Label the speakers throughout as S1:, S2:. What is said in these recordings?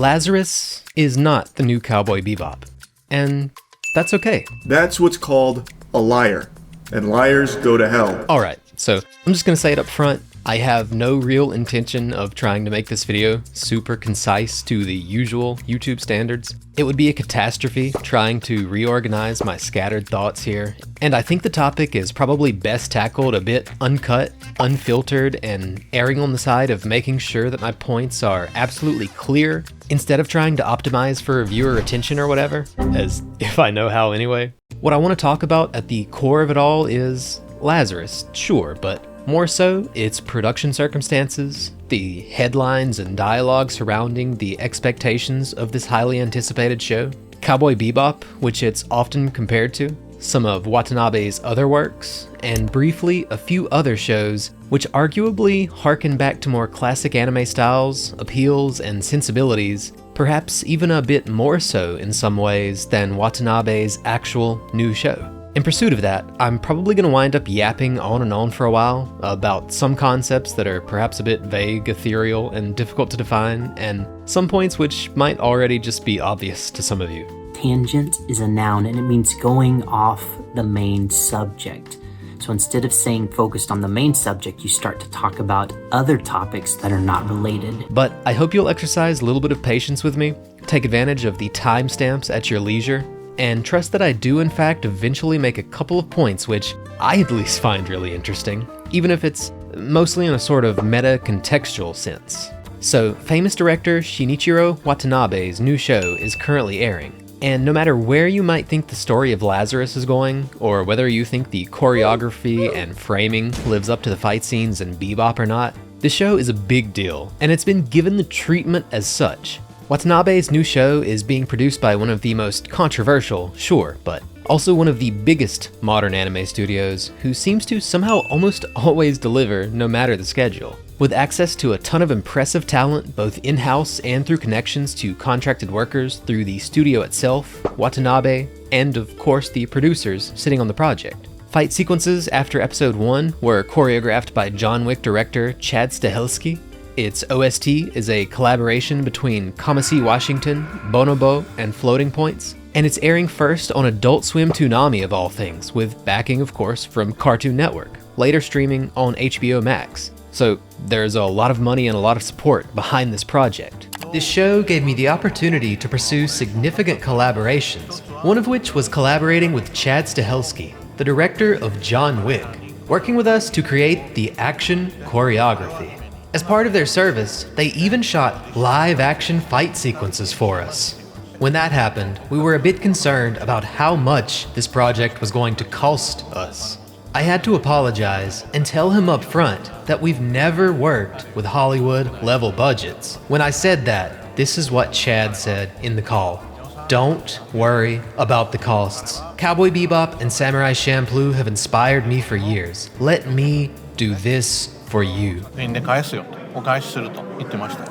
S1: Lazarus is not the new Cowboy Bebop, and that's okay.
S2: That's what's called a liar, and liars go to hell.
S1: Alright, so I'm just gonna say it up front. I have no real intention of trying to make this video super concise to the usual YouTube standards. It would be a catastrophe trying to reorganize my scattered thoughts here, and I think the topic is probably best tackled a bit uncut, unfiltered, and erring on the side of making sure that my points are absolutely clear, instead of trying to optimize for viewer retention or whatever, as if I know how anyway. What I want to talk about at the core of it all is Lazarus, sure, but more so, its production circumstances, the headlines and dialogue surrounding the expectations of this highly anticipated show, Cowboy Bebop, which it's often compared to, some of Watanabe's other works, and briefly a few other shows which arguably harken back to more classic anime styles, appeals, and sensibilities, perhaps even a bit more so in some ways than Watanabe's actual new show. In pursuit of that, I'm probably going to wind up yapping on and on for a while about some concepts that are perhaps a bit vague, ethereal, and difficult to define, and some points which might already just be obvious to some of you.
S3: Tangent is a noun and it means going off the main subject. So instead of saying focused on the main subject, you start to talk about other topics that are not related.
S1: But I hope you'll exercise a little bit of patience with me, take advantage of the timestamps at your leisure, and trust that I do in fact eventually make a couple of points which I at least find really interesting, even if it's mostly in a sort of meta-contextual sense. So, famous director Shinichiro Watanabe's new show is currently airing, and no matter where you might think the story of Lazarus is going, or whether you think the choreography and framing lives up to the fight scenes in Bebop or not, this show is a big deal, and it's been given the treatment as such. Watanabe's new show is being produced by one of the most controversial, sure, but also one of the biggest modern anime studios, who seems to somehow almost always deliver no matter the schedule. With access to a ton of impressive talent, both in-house and through connections to contracted workers through the studio itself, Watanabe, and of course the producers sitting on the project. Fight sequences after episode 1 were choreographed by John Wick director Chad Stahelski. Its OST is a collaboration between Kamasi Washington, Bonobo, and Floating Points, and it's airing first on Adult Swim Toonami of all things, with backing of course from Cartoon Network, later streaming on HBO Max. So there's a lot of money and a lot of support behind this project. This show gave me the opportunity to pursue significant collaborations, one of which was collaborating with Chad Stahelski, the director of John Wick, working with us to create the action choreography. As part of their service, they even shot live-action fight sequences for us. When that happened, we were a bit concerned about how much this project was going to cost us. I had to apologize and tell him up front that we've never worked with Hollywood-level budgets. When I said that, this is what Chad said in the call. Don't worry about the costs. Cowboy Bebop and Samurai Champloo have inspired me for years. Let me do this for you.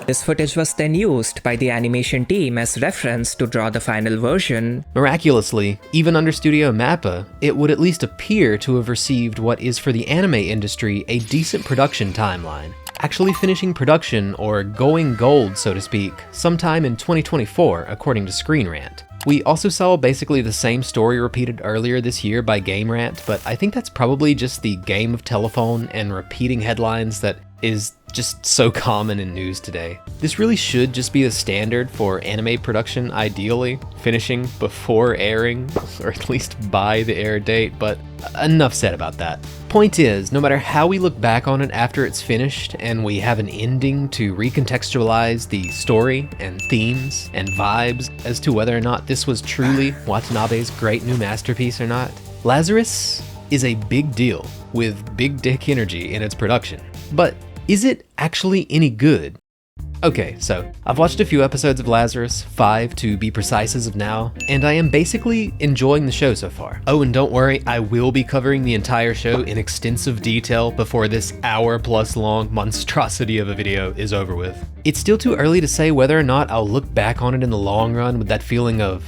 S4: This footage was then used by the animation team as reference to draw the final version.
S1: Miraculously, even under Studio MAPPA, it would at least appear to have received what is for the anime industry a decent production timeline, actually finishing production or going gold, so to speak, sometime in 2024, according to Screen Rant. We also saw basically the same story repeated earlier this year by Game Rant, but I think that's probably just the game of telephone and repeating headlines that is just so common in news today. This really should just be the standard for anime production, ideally, finishing before airing, or at least by the air date, but enough said about that. Point is, no matter how we look back on it after it's finished and we have an ending to recontextualize the story and themes and vibes as to whether or not this was truly Watanabe's great new masterpiece or not, Lazarus is a big deal with big dick energy in its production. But is it actually any good? Okay, so I've watched a few episodes of Lazarus, 5 to be precise as of now, and I am basically enjoying the show so far. Oh, and don't worry, I will be covering the entire show in extensive detail before this hour-plus long monstrosity of a video is over with. It's still too early to say whether or not I'll look back on it in the long run with that feeling of,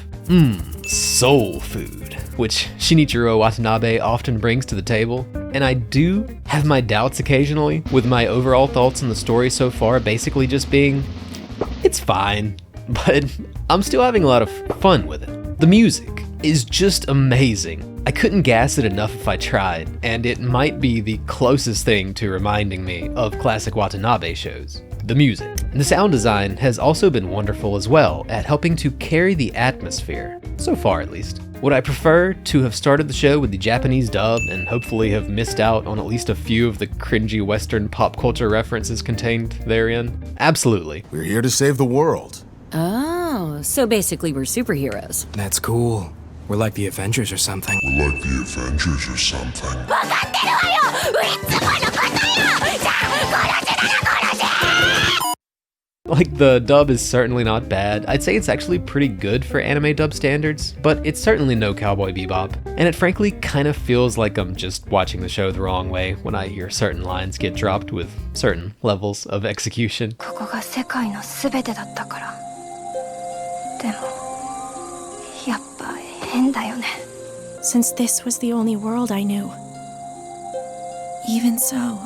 S1: soul food, which Shinichiro Watanabe often brings to the table, and I do have my doubts occasionally, with my overall thoughts on the story so far basically just being, it's fine. but I'm still having a lot of fun with it. The music is just amazing. I couldn't gas it enough if I tried, and it might be the closest thing to reminding me of classic Watanabe shows. The music. The sound design has also been wonderful as well at helping to carry the atmosphere, so far at least. Would I prefer to have started the show with the Japanese dub and hopefully have missed out on at least a few of the cringy Western pop culture references contained therein? Absolutely.
S5: We're here to save the world.
S6: Oh, so basically we're superheroes.
S7: That's cool. We're like the Avengers or something.
S1: Like, the dub is certainly not bad. I'd say it's actually pretty good for anime dub standards, but it's certainly no Cowboy Bebop. And it frankly kind of feels like I'm just watching the show the wrong way when I hear certain lines get dropped with certain levels of execution.
S8: ここが世界の全てだったから。でも、やっぱ変だよね。
S9: Since this was the only world I knew. Even so,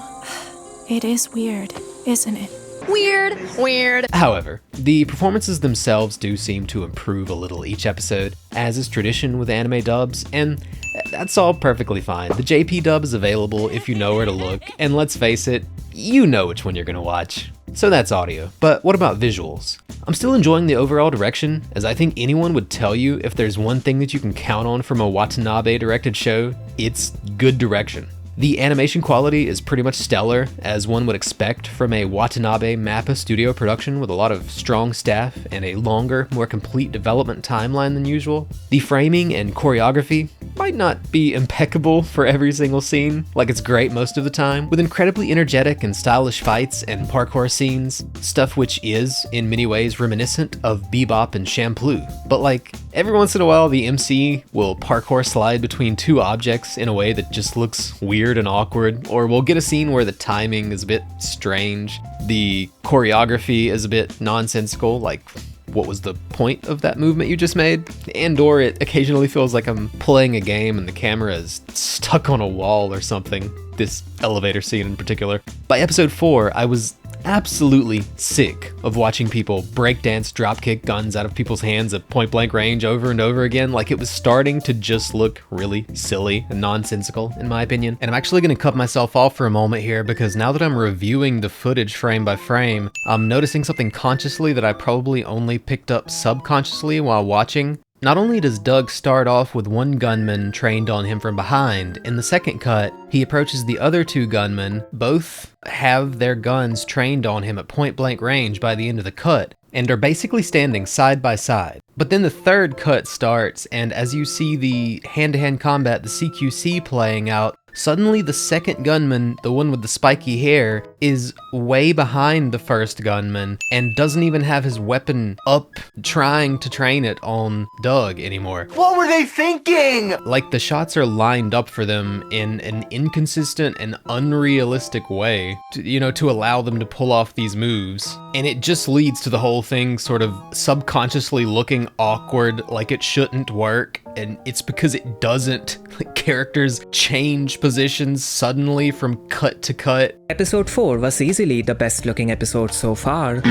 S9: it is weird, isn't it?
S6: Weird.
S1: However, the performances themselves do seem to improve a little each episode, as is tradition with anime dubs, and that's all perfectly fine. The JP dub is available if you know where to look, and let's face it, you know which one you're gonna watch. So that's audio, but what about visuals? I'm still enjoying the overall direction, as I think anyone would tell you if there's one thing that you can count on from a Watanabe directed show, it's good direction. The animation quality is pretty much stellar, as one would expect from a Watanabe MAPPA studio production with a lot of strong staff and a longer, more complete development timeline than usual. The framing and choreography might not be impeccable for every single scene, like it's great most of the time, with incredibly energetic and stylish fights and parkour scenes, stuff which is, in many ways, reminiscent of Bebop and Champloo. But like, every once in a while the MC will parkour slide between two objects in a way that just looks weird and awkward, or we'll get a scene where the timing is a bit strange, the choreography is a bit nonsensical, like what was the point of that movement you just made? And or it occasionally feels like I'm playing a game and the camera is stuck on a wall or something, this elevator scene in particular. By episode 4, I was absolutely sick of watching people breakdance dropkick guns out of people's hands at point blank range over and over again. Like, it was starting to just look really silly and nonsensical in my opinion. And I'm actually going to cut myself off for a moment here, because now that I'm reviewing the footage frame by frame, I'm noticing something consciously that I probably only picked up subconsciously while watching. Not only does Doug start off with one gunman trained on him from behind, in the second cut, he approaches the other two gunmen. Both have their guns trained on him at point blank range by the end of the cut, and are basically standing side by side. But then the third cut starts, and as you see the hand-to-hand combat, the CQC playing out, suddenly the second gunman, the one with the spiky hair, is way behind the first gunman and doesn't even have his weapon up trying to train it on Doug anymore.
S10: What were they thinking?
S1: Like, the shots are lined up for them in an inconsistent and unrealistic way to allow them to pull off these moves. And it just leads to the whole thing sort of subconsciously looking awkward, like it shouldn't work. And it's because it doesn't. Like, characters change positions suddenly from cut to cut.
S4: Episode 4 was easily the best looking episode so far.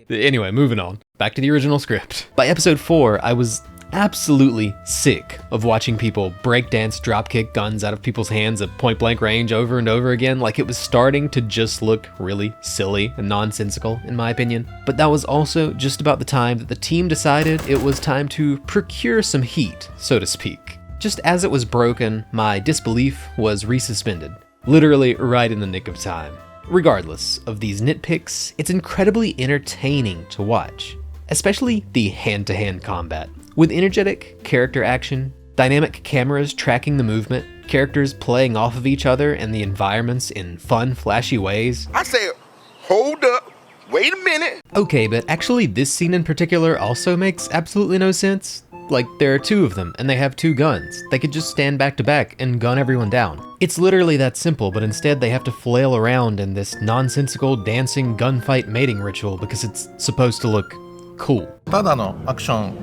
S1: Anyway, moving on. Back to the original script. By episode 4, I was absolutely sick of watching people breakdance dropkick guns out of people's hands at point blank range over and over again. Like, it was starting to just look really silly and nonsensical in my opinion. But that was also just about the time that the team decided it was time to procure some heat, so to speak. Just as it was broken, my disbelief was resuspended. Literally right in the nick of time. Regardless of these nitpicks, it's incredibly entertaining to watch, especially the hand-to-hand combat. With energetic character action, dynamic cameras tracking the movement, characters playing off of each other and the environments in fun, flashy ways.
S10: I said, hold up, wait a minute.
S1: Okay, but actually this scene in particular also makes absolutely no sense. Like, there are two of them, and they have two guns. They could just stand back to back and gun everyone down. It's literally that simple, but instead they have to flail around in this nonsensical dancing gunfight mating ritual because it's supposed to look cool.
S11: ただのアクショ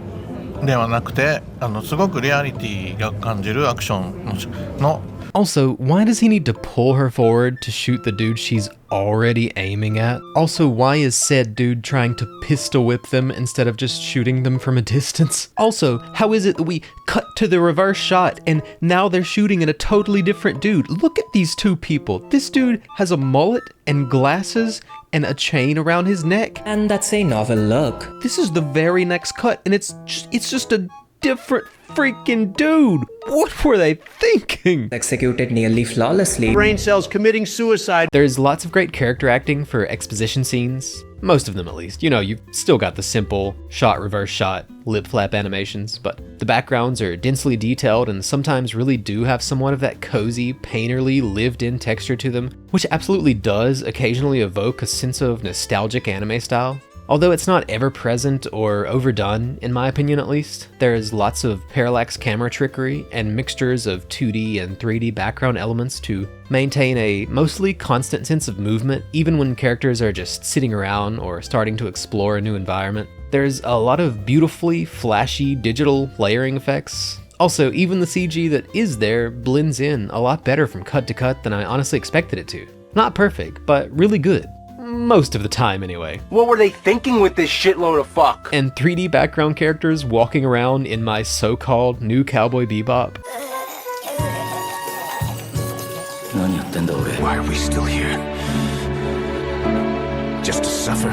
S11: ンではなくて、すごくリアリティが感じるアクションの
S1: Also, why does he need to pull her forward to shoot the dude she's already aiming at? Also, why is said dude trying to pistol whip them instead of just shooting them from a distance? Also, how is it that we cut to the reverse shot and now they're shooting at a totally different dude? Look at these two people. This dude has a mullet and glasses and a chain around his neck.
S4: And that's a novel look.
S1: This is the very next cut and it's just a different freaking dude. What were they thinking?
S4: Executed nearly flawlessly.
S5: Brain cells committing suicide.
S1: There's lots of great character acting for exposition scenes. Most of them, at least. You know, you've still got the simple shot, reverse shot, lip flap animations, but the backgrounds are densely detailed and sometimes really do have somewhat of that cozy, painterly, lived-in texture to them, which absolutely does occasionally evoke a sense of nostalgic anime style. Although it's not ever present or overdone, in my opinion at least, there's lots of parallax camera trickery and mixtures of 2D and 3D background elements to maintain a mostly constant sense of movement, even when characters are just sitting around or starting to explore a new environment. There's a lot of beautifully flashy digital layering effects. Also, even the CG that is there blends in a lot better from cut to cut than I honestly expected it to. Not perfect, but really good. Most of the time, anyway.
S10: What were they thinking with this shitload of fuck?
S1: And 3D background characters walking around in my so-called new Cowboy Bebop.
S7: Why are we still here? Just to suffer?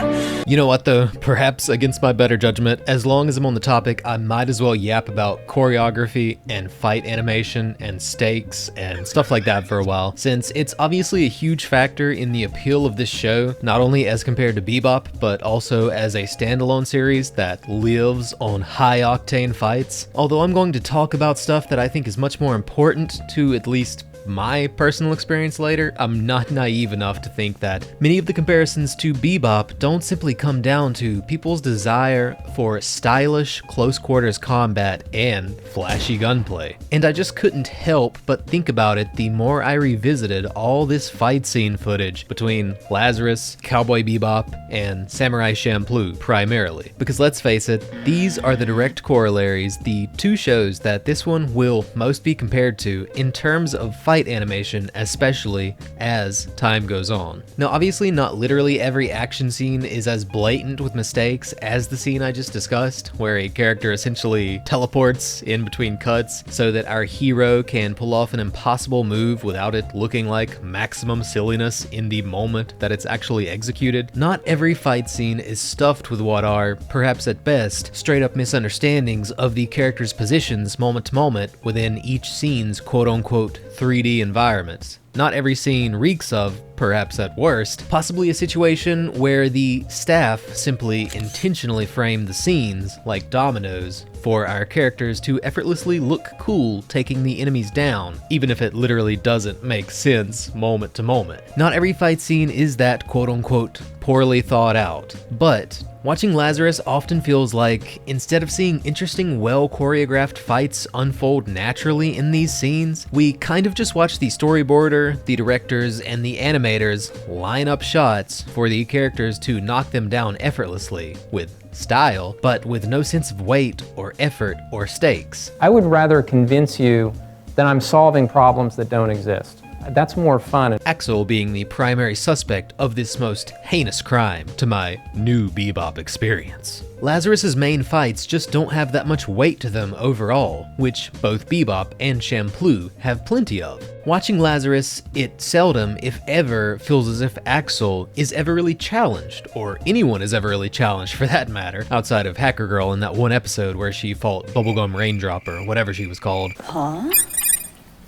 S1: You know what though, perhaps against my better judgment, as long as I'm on the topic, I might as well yap about choreography and fight animation and stakes and stuff like that for a while, since it's obviously a huge factor in the appeal of this show, not only as compared to Bebop, but also as a standalone series that lives on high-octane fights. Although I'm going to talk about stuff that I think is much more important to at least my personal experience later, I'm not naive enough to think that many of the comparisons to Bebop don't simply come down to people's desire for stylish close quarters combat and flashy gunplay. And I just couldn't help but think about it the more I revisited all this fight scene footage between Lazarus, Cowboy Bebop, and Samurai Champloo primarily. Because let's face it, these are the direct corollaries, the two shows that this one will most be compared to in terms of fight animation, especially as time goes on. Now obviously not literally every action scene is as blatant with mistakes as the scene I just discussed, where a character essentially teleports in between cuts so that our hero can pull off an impossible move without it looking like maximum silliness in the moment that it's actually executed. Not every fight scene is stuffed with what are, perhaps at best, straight up misunderstandings of the character's positions moment to moment within each scene's quote-unquote 3D environments. Not every scene reeks of, perhaps at worst, possibly a situation where the staff simply intentionally frame the scenes like dominoes for our characters to effortlessly look cool taking the enemies down, even if it literally doesn't make sense moment to moment. Not every fight scene is that quote-unquote poorly thought out, but watching Lazarus often feels like, instead of seeing interesting, well-choreographed fights unfold naturally in these scenes, we kind of just watch the storyboarder, the directors, and the animators line up shots for the characters to knock them down effortlessly, with style, but with no sense of weight or effort or stakes.
S11: I would rather convince you that I'm solving problems that don't exist. That's more fun.
S1: Axel being the primary suspect of this most heinous crime to my new Bebop experience. Lazarus's main fights just don't have that much weight to them overall, which both Bebop and Champloo have plenty of. Watching Lazarus, it seldom, if ever, feels as if Axel is ever really challenged, or anyone is ever really challenged for that matter, outside of Hacker Girl in that one episode where she fought Bubblegum Raindrop or whatever she was called.
S8: Huh?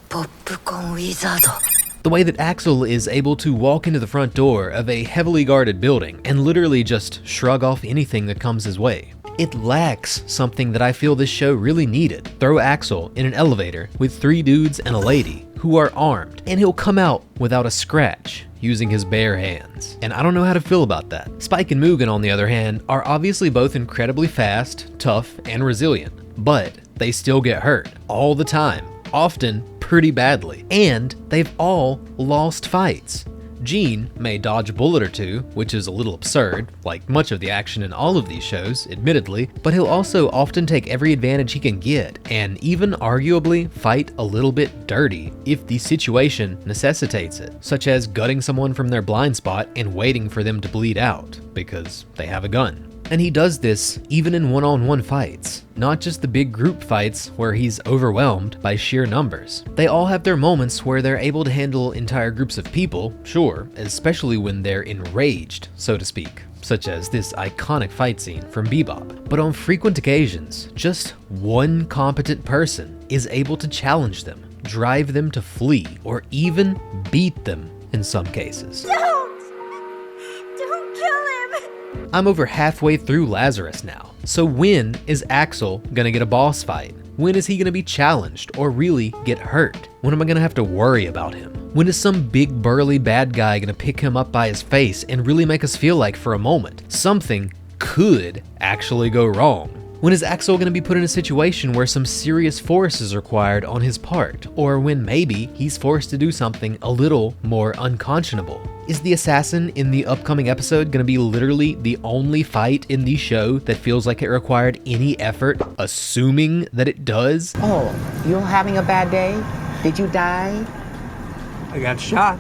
S8: Popcorn wizard.
S1: The way that Axel is able to walk into the front door of a heavily guarded building and literally just shrug off anything that comes his way. It lacks something that I feel this show really needed. Throw Axel in an elevator with 3 dudes and a lady who are armed, and he'll come out without a scratch using his bare hands. And I don't know how to feel about that. Spike and Mugen, on the other hand, are obviously both incredibly fast, tough, and resilient, but they still get hurt all the time, often pretty badly, and they've all lost fights. Gene may dodge a bullet or two, which is a little absurd, like much of the action in all of these shows, admittedly, but he'll also often take every advantage he can get, and even arguably fight a little bit dirty if the situation necessitates it, such as gutting someone from their blind spot and waiting for them to bleed out, because they have a gun. And he does this even in one-on-one fights, not just the big group fights where he's overwhelmed by sheer numbers. They all have their moments where they're able to handle entire groups of people, sure, especially when they're enraged, so to speak, such as this iconic fight scene from Bebop. But on frequent occasions, just one competent person is able to challenge them, drive them to flee, or even beat them in some cases.
S8: Don't kill him!
S1: I'm over halfway through Lazarus now, so when is Axel gonna get a boss fight? When is he gonna be challenged or really get hurt? When am I gonna have to worry about him? When is some big burly bad guy gonna pick him up by his face and really make us feel like for a moment something could actually go wrong? When is Axel going to be put in a situation where some serious force is required on his part? Or when maybe he's forced to do something a little more unconscionable? Is the assassin in the upcoming episode going to be literally the only fight in the show that feels like it required any effort, assuming that it does?
S12: Oh, you're having a bad day? Did you die?
S5: I got shot.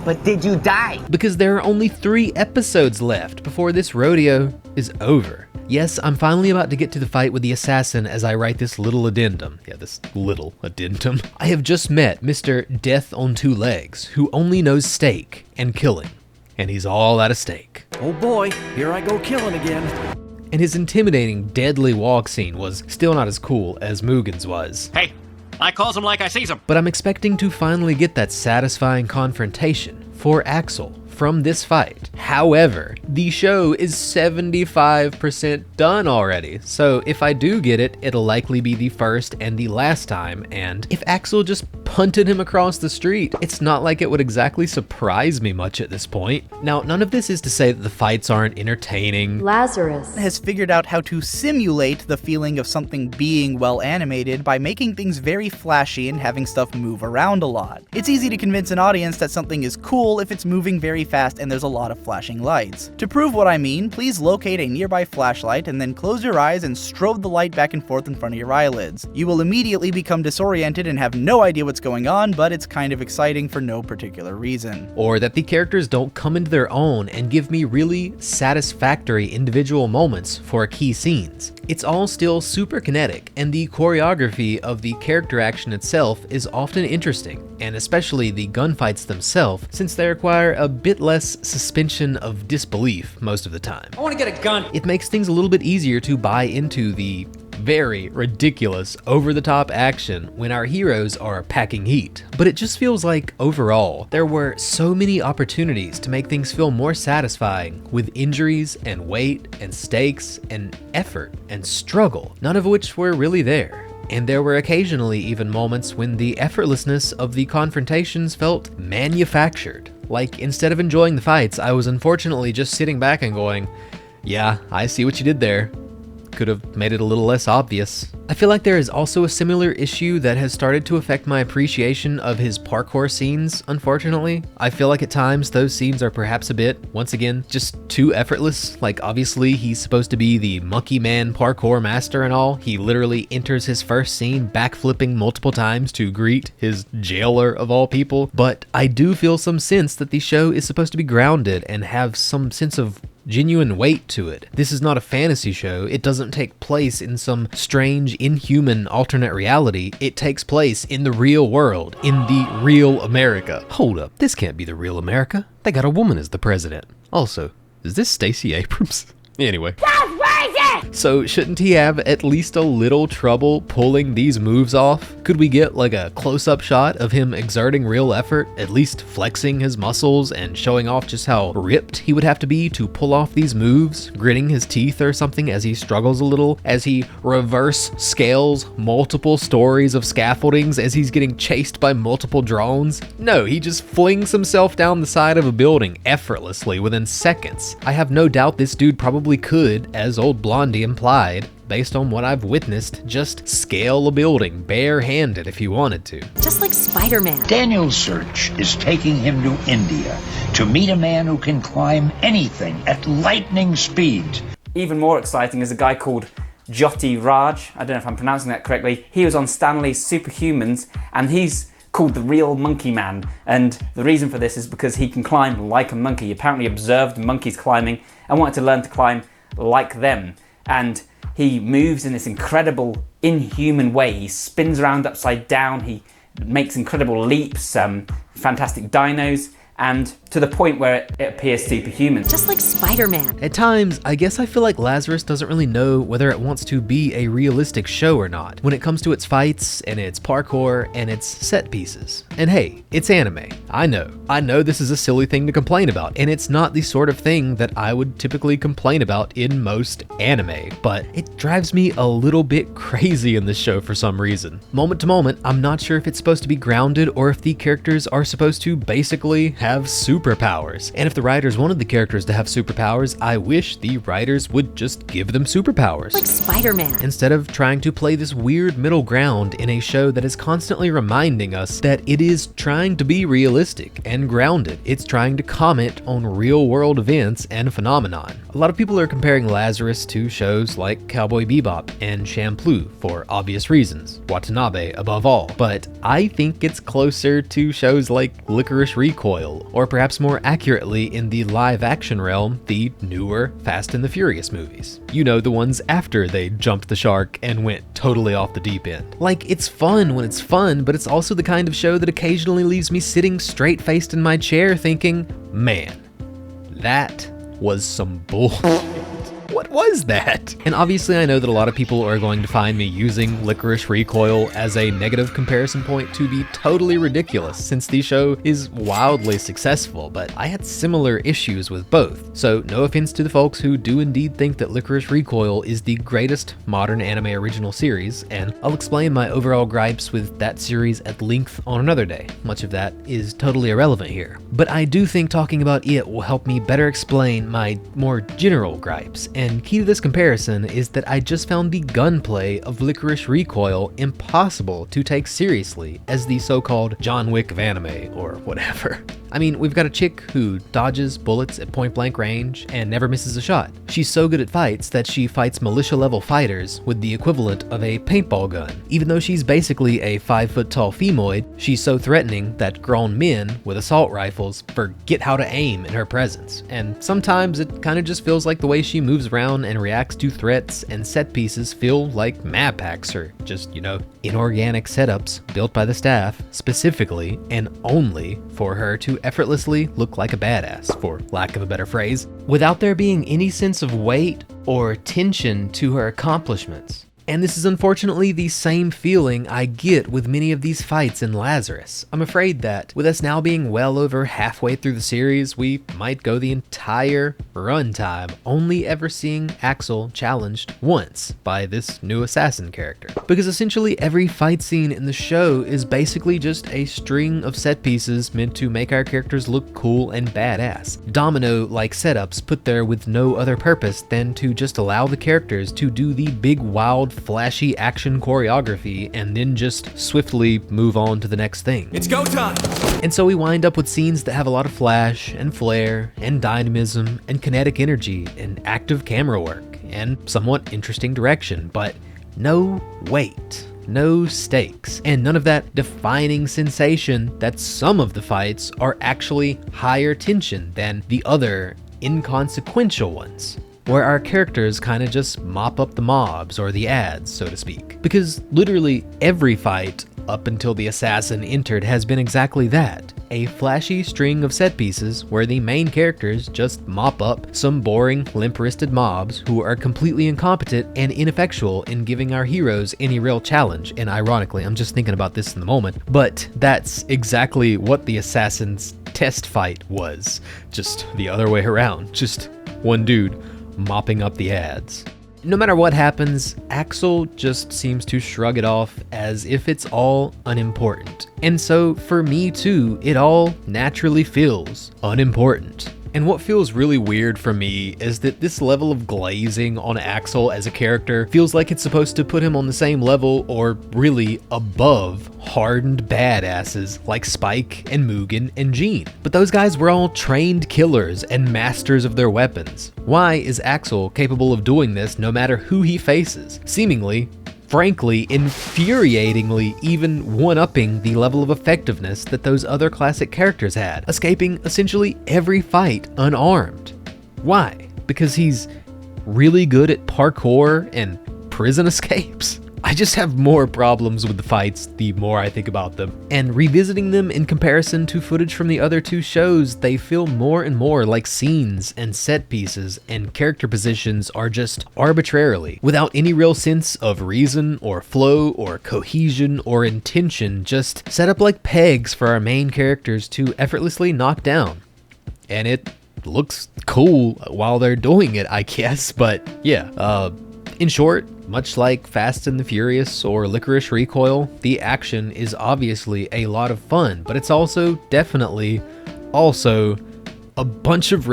S12: But did you die?
S1: Because there are only 3 episodes left before this rodeo is over. Yes, I'm finally about to get to the fight with the assassin as I write this little addendum. Yeah, this little addendum. I have just met Mr. Death on 2 Legs, who only knows steak and killing. And he's all out of steak.
S5: Oh boy, here I go killing again.
S1: And his intimidating, deadly walk scene was still not as cool as Mugen's was.
S13: Hey, I calls him like I sees him.
S1: But I'm expecting to finally get that satisfying confrontation for Axel from this fight. However, the show is 75% done already, so if I do get it, it'll likely be the first and the last time, and if Axel just punted him across the street, it's not like it would exactly surprise me much at this point. Now, none of this is to say that the fights aren't entertaining.
S14: Lazarus has figured out how to simulate the feeling of something being well animated by making things very flashy and having stuff move around a lot. It's easy to convince an audience that something is cool if it's moving very fast and there's a lot of flashing lights. To prove what I mean, please locate a nearby flashlight and then close your eyes and strobe the light back and forth in front of your eyelids. You will immediately become disoriented and have no idea what's going on, but it's kind of exciting for no particular reason.
S1: Or that the characters don't come into their own and give me really satisfactory individual moments for key scenes. It's all still super kinetic, and the choreography of the character action itself is often interesting, and especially the gunfights themselves, since they require a bit less suspension of disbelief most of the time.
S13: I want to get a gun.
S1: It makes things a little bit easier to buy into the very ridiculous, over-the-top action when our heroes are packing heat. But it just feels like, overall, there were so many opportunities to make things feel more satisfying with injuries and weight and stakes and effort and struggle, none of which were really there. And there were occasionally even moments when the effortlessness of the confrontations felt manufactured. Like, instead of enjoying the fights, I was unfortunately just sitting back and going, yeah, I see what you did there. Could have made it a little less obvious. I feel like there is also a similar issue that has started to affect my appreciation of his parkour scenes, unfortunately. I feel like at times those scenes are perhaps a bit, once again, just too effortless. Like, obviously he's supposed to be the monkey man parkour master and all. He literally enters his first scene backflipping multiple times to greet his jailer of all people. But I do feel some sense that the show is supposed to be grounded and have some sense of genuine weight to it. This is not a fantasy show. It doesn't take place in some strange, inhuman alternate reality. It takes place in the real world, in the real America. Hold up, this can't be the real America. They got a woman as the president. Also, is this Stacey Abrams? Anyway. So shouldn't he have at least a little trouble pulling these moves off? Could we get like a close-up shot of him exerting real effort, at least flexing his muscles and showing off just how ripped he would have to be to pull off these moves, gritting his teeth or something as he struggles a little, as he reverse scales multiple stories of scaffoldings as he's getting chased by multiple drones? No, he just flings himself down the side of a building effortlessly within seconds. I have no doubt this dude probably could, as old Blondie implied, based on what I've witnessed, just scale a building barehanded if he wanted to.
S6: Just like Spider-Man.
S15: Daniel's search is taking him to India to meet a man who can climb anything at lightning speed.
S16: Even more exciting is a guy called Jyoti Raj. I don't know if I'm pronouncing that correctly. He was on Stanley's Superhumans, and he's called the real monkey man. And the reason for this is because he can climb like a monkey. He apparently observed monkeys climbing and wanted to learn to climb like them. And he moves in this incredible, inhuman way. He spins around upside down. He makes incredible leaps, fantastic dinos, and to the point where it appears superhuman.
S6: Just like Spider-Man.
S1: At times, I guess I feel like Lazarus doesn't really know whether it wants to be a realistic show or not when it comes to its fights and its parkour and its set pieces. And hey, it's anime. I know this is a silly thing to complain about, and it's not the sort of thing that I would typically complain about in most anime, but it drives me a little bit crazy in this show for some reason. Moment to moment, I'm not sure if it's supposed to be grounded or if the characters are supposed to basically have superpowers. And if the writers wanted the characters to have superpowers, I wish the writers would just give them superpowers.
S6: Like Spider-Man.
S1: Instead of trying to play this weird middle ground in a show that is constantly reminding us that it is trying to be realistic and grounded. It's trying to comment on real world events and phenomenon. A lot of people are comparing Lazarus to shows like Cowboy Bebop and Champloo for obvious reasons, Watanabe above all, but I think it's closer to shows like Licorice Recoil, or perhaps more accurately in the live action realm, the newer Fast and the Furious movies. You know, the ones after they jumped the shark and went totally off the deep end. Like, it's fun when it's fun, but it's also the kind of show that occasionally leaves me sitting straight-faced in my chair thinking, man, that was some bull. What was that? And obviously I know that a lot of people are going to find me using Licorice Recoil as a negative comparison point to be totally ridiculous, since the show is wildly successful, but I had similar issues with both. So no offense to the folks who do indeed think that Licorice Recoil is the greatest modern anime original series, and I'll explain my overall gripes with that series at length on another day. Much of that is totally irrelevant here. But I do think talking about it will help me better explain my more general gripes. And key to this comparison is that I just found the gunplay of Licorice Recoil impossible to take seriously as the so-called John Wick of anime, or whatever. I mean, we've got a chick who dodges bullets at point blank range and never misses a shot. She's so good at fights that she fights militia level fighters with the equivalent of a paintball gun. Even though she's basically a 5-foot-tall femoid, she's so threatening that grown men with assault rifles forget how to aim in her presence. And sometimes it kind of just feels like the way she moves around and reacts to threats and set pieces feel like map packs or just, you know, inorganic setups built by the staff specifically and only for her to effortlessly look like a badass, for lack of a better phrase, without there being any sense of weight or tension to her accomplishments. And this is unfortunately the same feeling I get with many of these fights in Lazarus. I'm afraid that with us now being well over halfway through the series, we might go the entire runtime only ever seeing Axel challenged once by this new assassin character. Because essentially every fight scene in the show is basically just a string of set pieces meant to make our characters look cool and badass. Domino-like setups put there with no other purpose than to just allow the characters to do the big wild flashy action choreography and then just swiftly move on to the next thing.
S5: It's go time!
S1: And so we wind up with scenes that have a lot of flash and flare and dynamism and kinetic energy and active camera work and somewhat interesting direction, but no weight, no stakes, and none of that defining sensation that some of the fights are actually higher tension than the other inconsequential ones, where our characters kind of just mop up the mobs or the ads, so to speak. Because literally every fight up until the assassin entered has been exactly that. A flashy string of set pieces where the main characters just mop up some boring, limp-wristed mobs who are completely incompetent and ineffectual in giving our heroes any real challenge. And ironically, I'm just thinking about this in the moment, but that's exactly what the assassin's test fight was. Just the other way around. Just one dude mopping up the ads. No matter what happens, Axel just seems to shrug it off as if it's all unimportant. And so for me too, it all naturally feels unimportant. And what feels really weird for me is that this level of glazing on Axel as a character feels like it's supposed to put him on the same level, or really above, hardened badasses like Spike and Mugen and Jean. But those guys were all trained killers and masters of their weapons. Why is Axel capable of doing this no matter who he faces? Seemingly, frankly, infuriatingly even one-upping the level of effectiveness that those other classic characters had, escaping essentially every fight unarmed. Why? Because he's really good at parkour and prison escapes? I just have more problems with the fights the more I think about them, and revisiting them in comparison to footage from the other two shows, they feel more and more like scenes and set pieces, and character positions are just arbitrarily, without any real sense of reason or flow or cohesion or intention, just set up like pegs for our main characters to effortlessly knock down. And it looks cool while they're doing it, I guess, but yeah, in short, much like Fast and the Furious or Licorice Recoil, the action is obviously a lot of fun, but it's also definitely a bunch of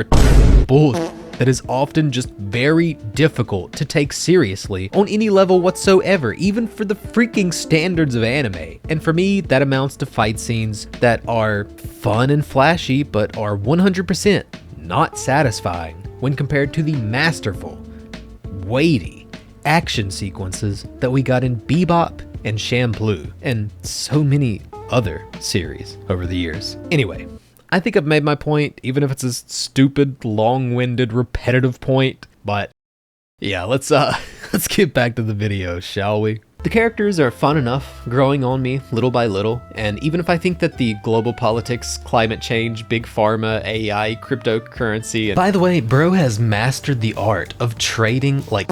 S1: bullshit that is often just very difficult to take seriously on any level whatsoever, even for the freaking standards of anime. And for me, that amounts to fight scenes that are fun and flashy, but are 100% not satisfying when compared to the masterful, weighty action sequences that we got in Bebop and Champloo, and so many other series over the years. Anyway, I think I've made my point, even if it's a stupid, long-winded, repetitive point, but yeah, let's get back to the video, shall we? The characters are fun enough, growing on me little by little, and even if I think that the global politics, climate change, big pharma, AI, cryptocurrency, and by the way, bro has mastered the art of trading like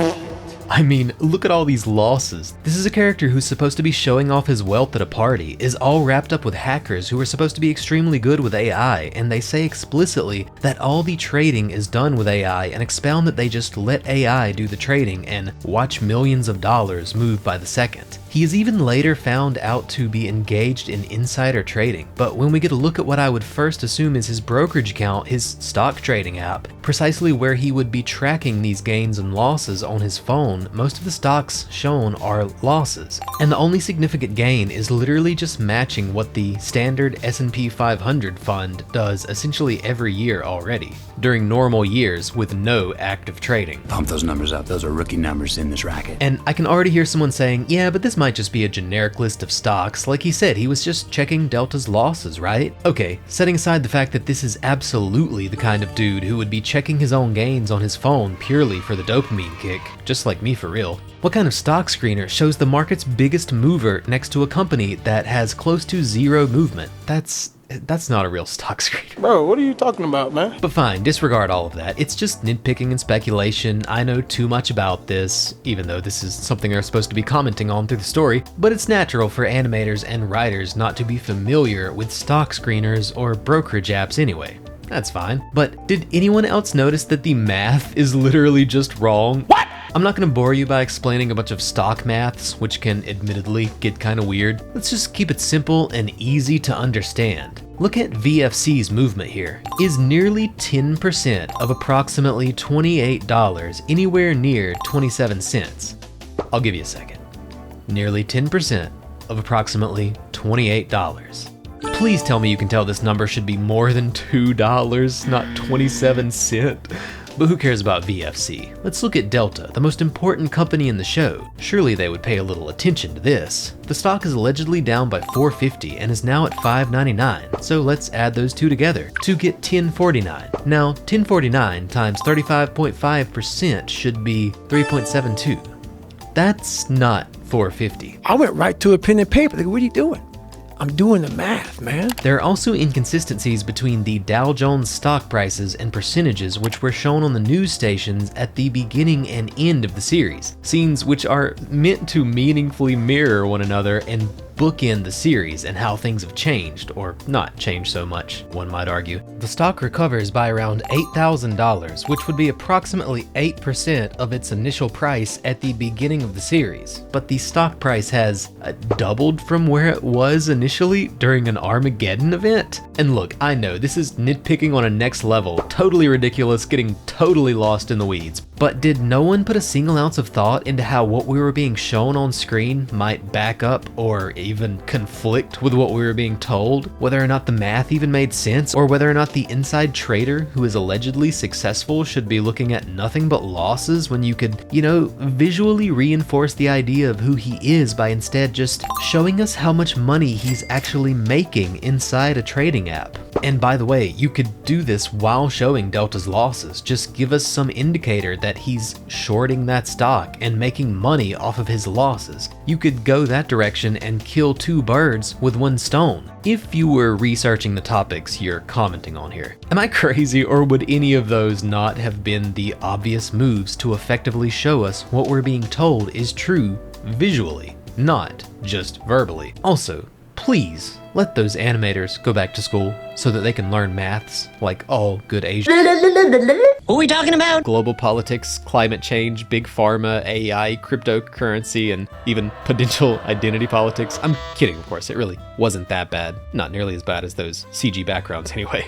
S1: I mean, look at all these losses. This is a character who's supposed to be showing off his wealth at a party, is all wrapped up with hackers who are supposed to be extremely good with AI, and they say explicitly that all the trading is done with AI and expound that they just let AI do the trading and watch millions of dollars move by the second. He is even later found out to be engaged in insider trading, but when we get a look at what I would first assume is his brokerage account, his stock trading app, precisely where he would be tracking these gains and losses on his phone, most of the stocks shown are losses. And the only significant gain is literally just matching what the standard S&P 500 fund does essentially every year already, during normal years with no active trading.
S17: Pump those numbers up, those are rookie numbers in this racket.
S1: And I can already hear someone saying, yeah, but this might just be a generic list of stocks. Like he said, he was just checking Delta's losses, right? Okay, setting aside the fact that this is absolutely the kind of dude who would be checking his own gains on his phone purely for the dopamine kick, just like me for real. What kind of stock screener shows the market's biggest mover next to a company that has close to zero movement? That's not a real stock screener.
S18: Bro, what are you talking about, man?
S1: But fine, disregard all of that. It's just nitpicking and speculation. I know too much about this, even though this is something they're supposed to be commenting on through the story, but it's natural for animators and writers not to be familiar with stock screeners or brokerage apps anyway. That's fine. But did anyone else notice that the math is literally just wrong? What? I'm not gonna bore you by explaining a bunch of stock maths, which can admittedly get kinda weird. Let's just keep it simple and easy to understand. Look at VFC's movement here. Is nearly 10% of approximately $28 anywhere near 27 cents? I'll give you a second. Nearly 10% of approximately $28. Please tell me you can tell this number should be more than $2, not 27 cents. But who cares about VFC? Let's look at Delta, the most important company in the show. Surely they would pay a little attention to this. The stock is allegedly down by $4.50 and is now at $5.99. So let's add those two together to get $10.49. Now, $10.49 times 35.5% should be 3.72. That's not $4.50.
S5: I went right to a pen and paper. Like, what are you doing? I'm doing the math, man.
S1: There are also inconsistencies between the Dow Jones stock prices and percentages which were shown on the news stations at the beginning and end of the series. Scenes which are meant to meaningfully mirror one another and bookend the series and how things have changed, or not changed so much, one might argue. The stock recovers by around $8,000, which would be approximately 8% of its initial price at the beginning of the series. But the stock price has doubled from where it was initially during an Armageddon event. And look, I know this is nitpicking on a next level, totally ridiculous, getting totally lost in the weeds. But did no one put a single ounce of thought into how what we were being shown on screen might back up or even conflict with what we were being told? Whether or not the math even made sense, or whether or not the inside trader who is allegedly successful should be looking at nothing but losses when you could, visually reinforce the idea of who he is by instead just showing us how much money he's actually making inside a trading app. And by the way, you could do this while showing Delta's losses. Just give us some indicator that he's shorting that stock and making money off of his losses. You could go that direction and kill two birds with one stone, if you were researching the topics you're commenting on here. Am I crazy, or would any of those not have been the obvious moves to effectively show us what we're being told is true visually, not just verbally? Also, please let those animators go back to school so that they can learn maths like all good Asians.
S6: Who are we talking about?
S1: Global politics, climate change, big pharma, AI, cryptocurrency, and even potential identity politics. I'm kidding, of course, it really wasn't that bad. Not nearly as bad as those CG backgrounds anyway.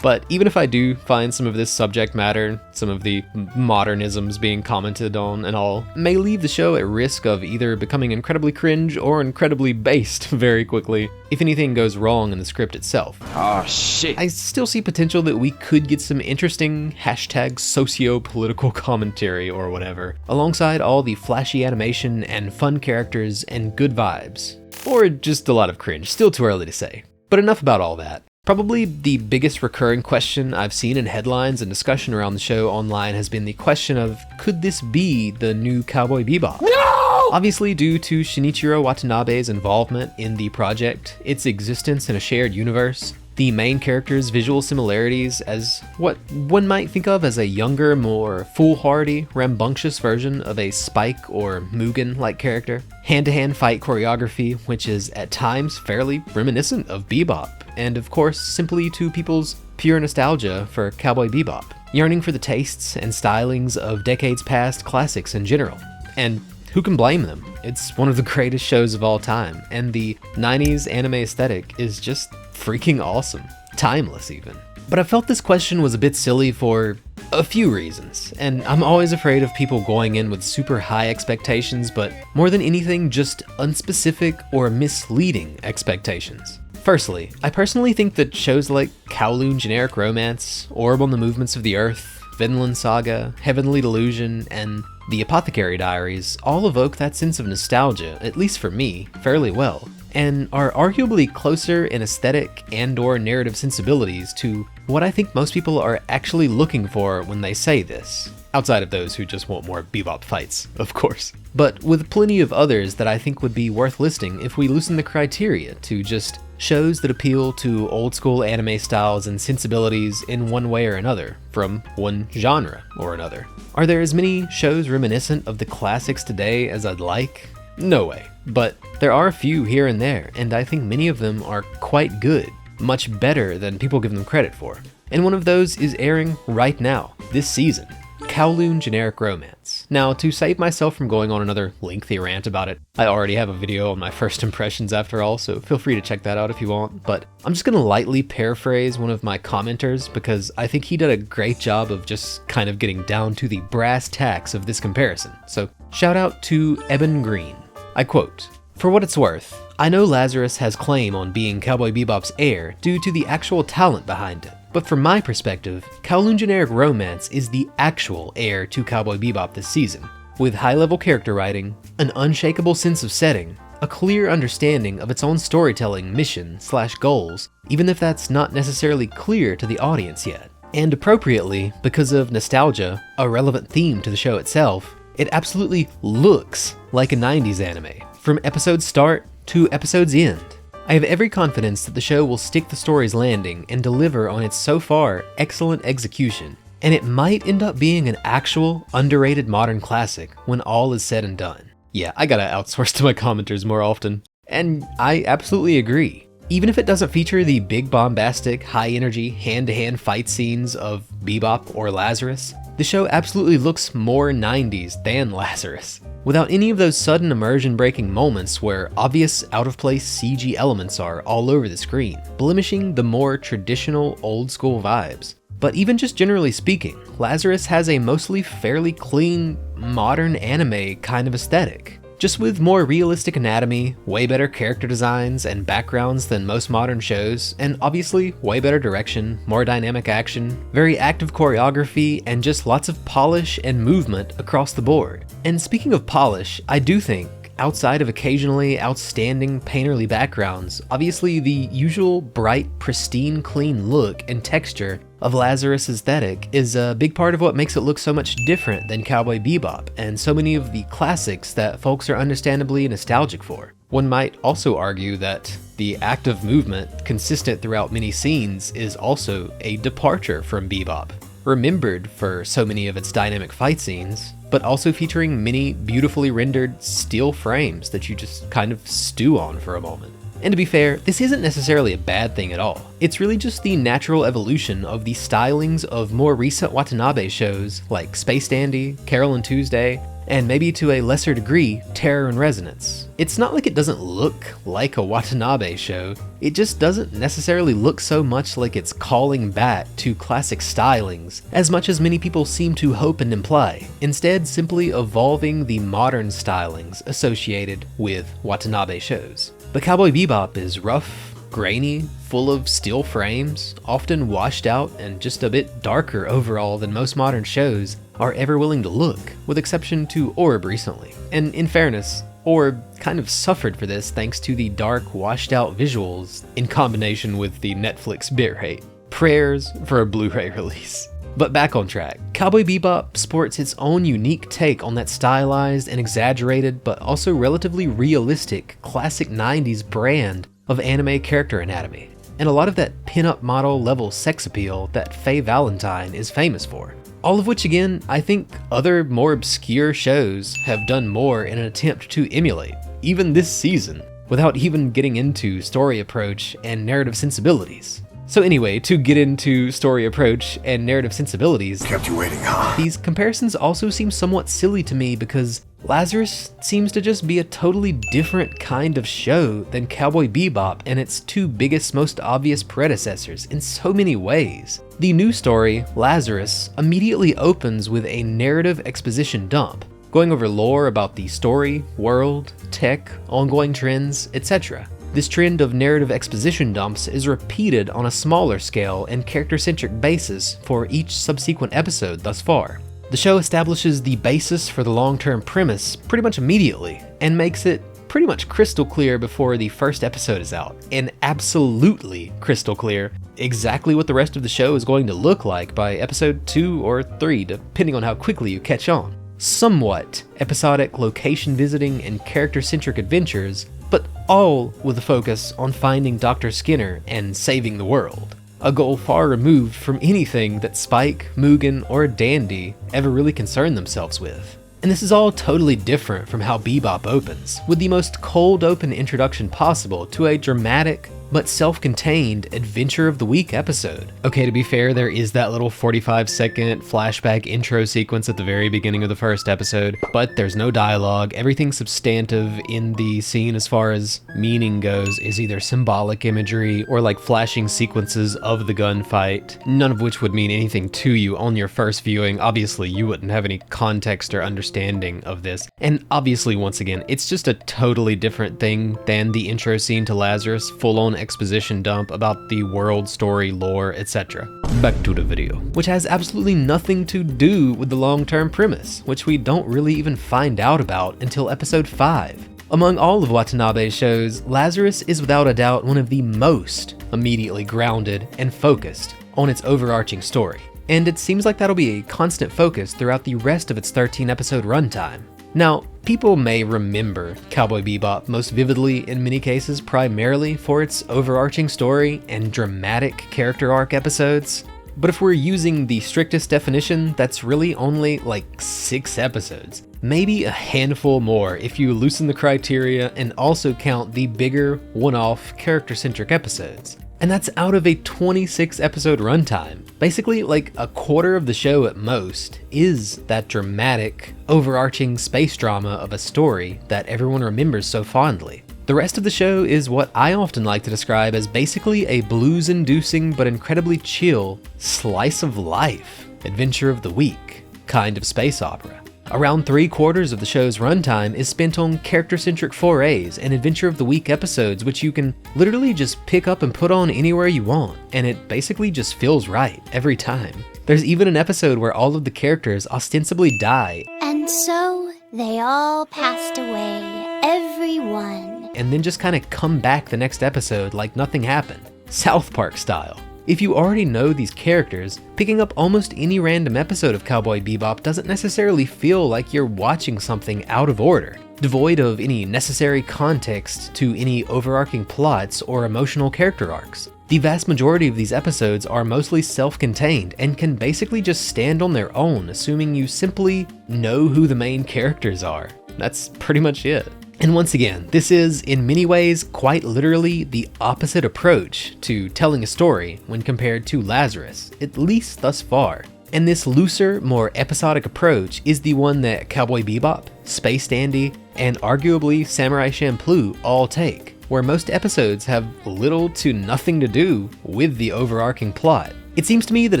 S1: But even if I do find some of this subject matter, some of the modernisms being commented on and all, may leave the show at risk of either becoming incredibly cringe or incredibly based very quickly if anything goes wrong in the script itself.
S13: Oh shit.
S1: I still see potential that we could get some interesting hashtag socio-political commentary or whatever, alongside all the flashy animation and fun characters and good vibes. Or just a lot of cringe, still too early to say. But enough about all that. Probably the biggest recurring question I've seen in headlines and discussion around the show online has been the question of, could this be the new Cowboy Bebop? No! Obviously, due to Shinichiro Watanabe's involvement in the project, its existence in a shared universe, the main character's visual similarities as what one might think of as a younger, more foolhardy, rambunctious version of a Spike or Mugen-like character, hand-to-hand fight choreography, which is at times fairly reminiscent of Bebop, and of course, simply to people's pure nostalgia for Cowboy Bebop, yearning for the tastes and stylings of decades past classics in general. And who can blame them? It's one of the greatest shows of all time, and the 90s anime aesthetic is just freaking awesome. Timeless even. But I felt this question was a bit silly for a few reasons, and I'm always afraid of people going in with super high expectations, but more than anything, just unspecific or misleading expectations. Firstly, I personally think that shows like Kowloon Generic Romance, Orb on the Movements of the Earth, Vinland Saga, Heavenly Delusion, and The Apothecary Diaries all evoke that sense of nostalgia, at least for me, fairly well, and are arguably closer in aesthetic and/or narrative sensibilities to what I think most people are actually looking for when they say this. Outside of those who just want more Bebop fights, of course. But with plenty of others that I think would be worth listing if we loosen the criteria to just shows that appeal to old school anime styles and sensibilities in one way or another, from one genre or another. Are there as many shows reminiscent of the classics today as I'd like? No way. But there are a few here and there, and I think many of them are quite good, much better than people give them credit for. And one of those is airing right now, this season. Kowloon Generic Romance. Now, to save myself from going on another lengthy rant about it, I already have a video on my first impressions after all, so feel free to check that out if you want, but I'm just gonna lightly paraphrase one of my commenters because I think he did a great job of just kind of getting down to the brass tacks of this comparison. So, shout out to Eben Green. I quote, "For what it's worth, I know Lazarus has claim on being Cowboy Bebop's heir due to the actual talent behind it. But from my perspective, Kowloon Generic Romance is the actual heir to Cowboy Bebop this season, with high-level character writing, an unshakable sense of setting, a clear understanding of its own storytelling mission/goals, even if that's not necessarily clear to the audience yet. And appropriately, because of nostalgia, a relevant theme to the show itself, it absolutely looks like a 90s anime, from episode start to episode's end. I have every confidence that the show will stick the story's landing and deliver on its so far excellent execution, and it might end up being an actual, underrated modern classic when all is said and done. Yeah, I gotta outsource to my commenters more often. And I absolutely agree. Even if it doesn't feature the big bombastic, high-energy, hand-to-hand fight scenes of Bebop or Lazarus, the show absolutely looks more 90s than Lazarus, without any of those sudden immersion-breaking moments where obvious out-of-place CG elements are all over the screen, blemishing the more traditional, old-school vibes. But even just generally speaking, Lazarus has a mostly fairly clean, modern anime kind of aesthetic. Just with more realistic anatomy, way better character designs and backgrounds than most modern shows, and obviously way better direction, more dynamic action, very active choreography, and just lots of polish and movement across the board. And speaking of polish, I do think, outside of occasionally outstanding painterly backgrounds, obviously the usual bright, pristine, clean look and texture of Lazarus' aesthetic is a big part of what makes it look so much different than Cowboy Bebop and so many of the classics that folks are understandably nostalgic for. One might also argue that the active movement consistent throughout many scenes is also a departure from Bebop, remembered for so many of its dynamic fight scenes, but also featuring many beautifully rendered steel frames that you just kind of stew on for a moment. And to be fair, this isn't necessarily a bad thing at all. It's really just the natural evolution of the stylings of more recent Watanabe shows like Space Dandy, Carole and Tuesday, and maybe to a lesser degree, Terror and Resonance. It's not like it doesn't look like a Watanabe show, it just doesn't necessarily look so much like it's calling back to classic stylings, as much as many people seem to hope and imply, instead simply evolving the modern stylings associated with Watanabe shows. But Cowboy Bebop is rough, grainy, full of steel frames, often washed out and just a bit darker overall than most modern shows are ever willing to look, with exception to Orb recently. And in fairness, Orb kind of suffered for this thanks to the dark, washed out visuals in combination with the Netflix bitrate. Prayers for a Blu-ray release. But back on track, Cowboy Bebop sports its own unique take on that stylized and exaggerated but also relatively realistic classic 90s brand of anime character anatomy, and a lot of that pin-up model level sex appeal that Faye Valentine is famous for. All of which again, I think other more obscure shows have done more in an attempt to emulate, even this season, without even getting into story approach and narrative sensibilities. So anyway, to get into story approach and narrative sensibilities,
S7: kept you waiting, huh?
S1: These comparisons also seem somewhat silly to me because Lazarus seems to just be a totally different kind of show than Cowboy Bebop and its two biggest, most obvious predecessors in so many ways. The new story, Lazarus, immediately opens with a narrative exposition dump, going over lore about the story, world, tech, ongoing trends, etc. This trend of narrative exposition dumps is repeated on a smaller scale and character-centric basis for each subsequent episode thus far. The show establishes the basis for the long-term premise pretty much immediately, and makes it pretty much crystal clear before the first episode is out, and absolutely crystal clear exactly what the rest of the show is going to look like by episode 2 or 3, depending on how quickly you catch on. Somewhat episodic location visiting and character-centric adventures, but all with a focus on finding Dr. Skinner and saving the world. A goal far removed from anything that Spike, Mugen, or Dandy ever really concerned themselves with. And this is all totally different from how Bebop opens, with the most cold open introduction possible to a dramatic but self-contained Adventure of the Week episode. Okay, to be fair, there is that little 45-second flashback intro sequence at the very beginning of the first episode, but there's no dialogue. Everything substantive in the scene as far as meaning goes is either symbolic imagery or like flashing sequences of the gunfight, none of which would mean anything to you on your first viewing. Obviously, you wouldn't have any context or understanding of this. And obviously, once again, it's just a totally different thing than the intro scene to Lazarus, full-on exposition dump about the world, story, lore, etc. Back to the video, which has absolutely nothing to do with the long-term premise, which we don't really even find out about until episode 5. Among all of Watanabe's shows, Lazarus is without a doubt one of the most immediately grounded and focused on its overarching story, and it seems like that'll be a constant focus throughout the rest of its 13-episode runtime. Now, people may remember Cowboy Bebop most vividly in many cases primarily for its overarching story and dramatic character arc episodes, but if we're using the strictest definition, that's really only like 6 episodes. maybe a handful more if you loosen the criteria and also count the bigger, one-off, character-centric episodes. And that's out of a 26 episode runtime. Basically, like a quarter of the show at most is that dramatic, overarching space drama of a story that everyone remembers so fondly. The rest of the show is what I often like to describe as basically a blues-inducing but incredibly chill slice of life, adventure of the week kind of space opera. Around 3/4 of the show's runtime is spent on character-centric forays and adventure of the week episodes, which you can literally just pick up and put on anywhere you want, and it basically just feels right every time. There's even an episode where all of the characters ostensibly die.
S8: And so they all passed away, everyone.
S1: And then just kind of come back the next episode like nothing happened, South Park style. If you already know these characters, picking up almost any random episode of Cowboy Bebop doesn't necessarily feel like you're watching something out of order, devoid of any necessary context to any overarching plots or emotional character arcs. The vast majority of these episodes are mostly self-contained and can basically just stand on their own, assuming you simply know who the main characters are. That's pretty much it. And once again, this is, in many ways, quite literally the opposite approach to telling a story when compared to Lazarus, at least thus far. And this looser, more episodic approach is the one that Cowboy Bebop, Space Dandy, and arguably Samurai Champloo all take, where most episodes have little to nothing to do with the overarching plot. It seems to me that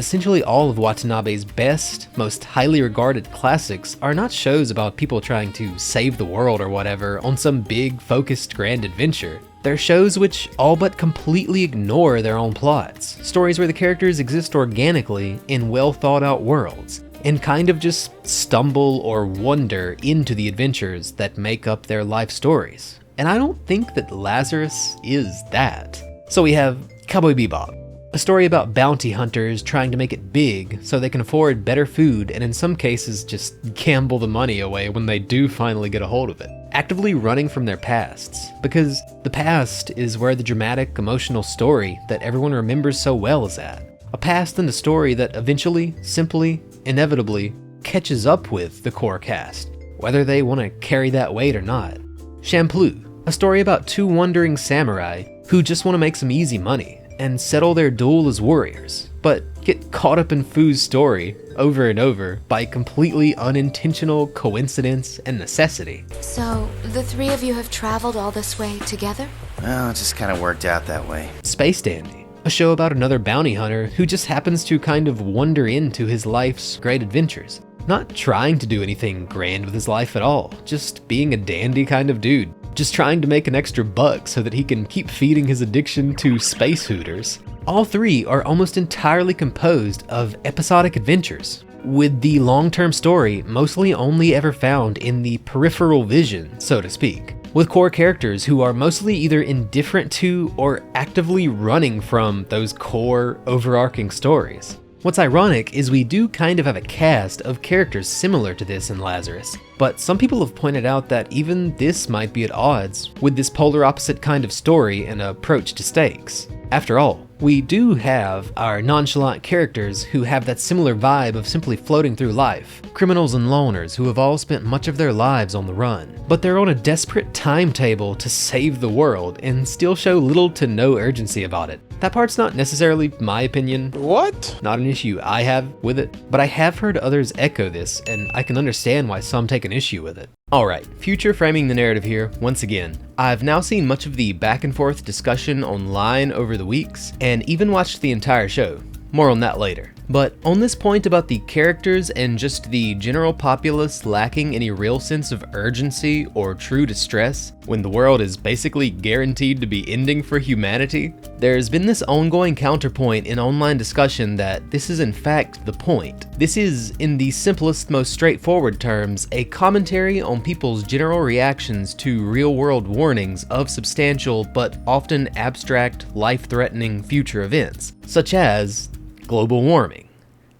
S1: essentially all of Watanabe's best, most highly regarded classics are not shows about people trying to save the world or whatever on some big, focused, grand adventure. They're shows which all but completely ignore their own plots, stories where the characters exist organically in well thought out worlds, and kind of just stumble or wander into the adventures that make up their life stories. And I don't think that Lazarus is that. So we have Cowboy Bebop, a story about bounty hunters trying to make it big so they can afford better food and in some cases just gamble the money away when they do finally get a hold of it. Actively running from their pasts, because the past is where the dramatic, emotional story that everyone remembers so well is at. A past and a story that eventually, simply, inevitably, catches up with the core cast, whether they want to carry that weight or not. Champloo, a story about two wandering samurai who just want to make some easy money and settle their duel as warriors, but get caught up in Fu's story over and over by completely unintentional coincidence and necessity.
S18: So, the three of you have traveled all this way together?
S19: Well, it just kind of worked out that way.
S1: Space Dandy, a show about another bounty hunter who just happens to kind of wander into his life's great adventures. Not trying to do anything grand with his life at all, just being a dandy kind of dude. Just trying to make an extra buck so that he can keep feeding his addiction to space hooters. All three are almost entirely composed of episodic adventures, with the long-term story mostly only ever found in the peripheral vision, so to speak, with core characters who are mostly either indifferent to or actively running from those core, overarching stories. What's ironic is we do kind of have a cast of characters similar to this in Lazarus, but some people have pointed out that even this might be at odds with this polar opposite kind of story and approach to stakes. After all, we do have our nonchalant characters who have that similar vibe of simply floating through life, criminals and loners who have all spent much of their lives on the run, but they're on a desperate timetable to save the world and still show little to no urgency about it. That part's not necessarily my opinion.
S5: What?
S1: Not an issue I have with it, but I have heard others echo this, and I can understand why some take an issue with it. Alright, future framing the narrative here, once again. I've now seen much of the back and forth discussion online over the weeks, and even watched the entire show. More on that later. But on this point about the characters and just the general populace lacking any real sense of urgency or true distress when the world is basically guaranteed to be ending for humanity, there's been this ongoing counterpoint in online discussion that this is in fact the point. This is, in the simplest, most straightforward terms, a commentary on people's general reactions to real-world warnings of substantial but often abstract, life-threatening future events, such as global warming.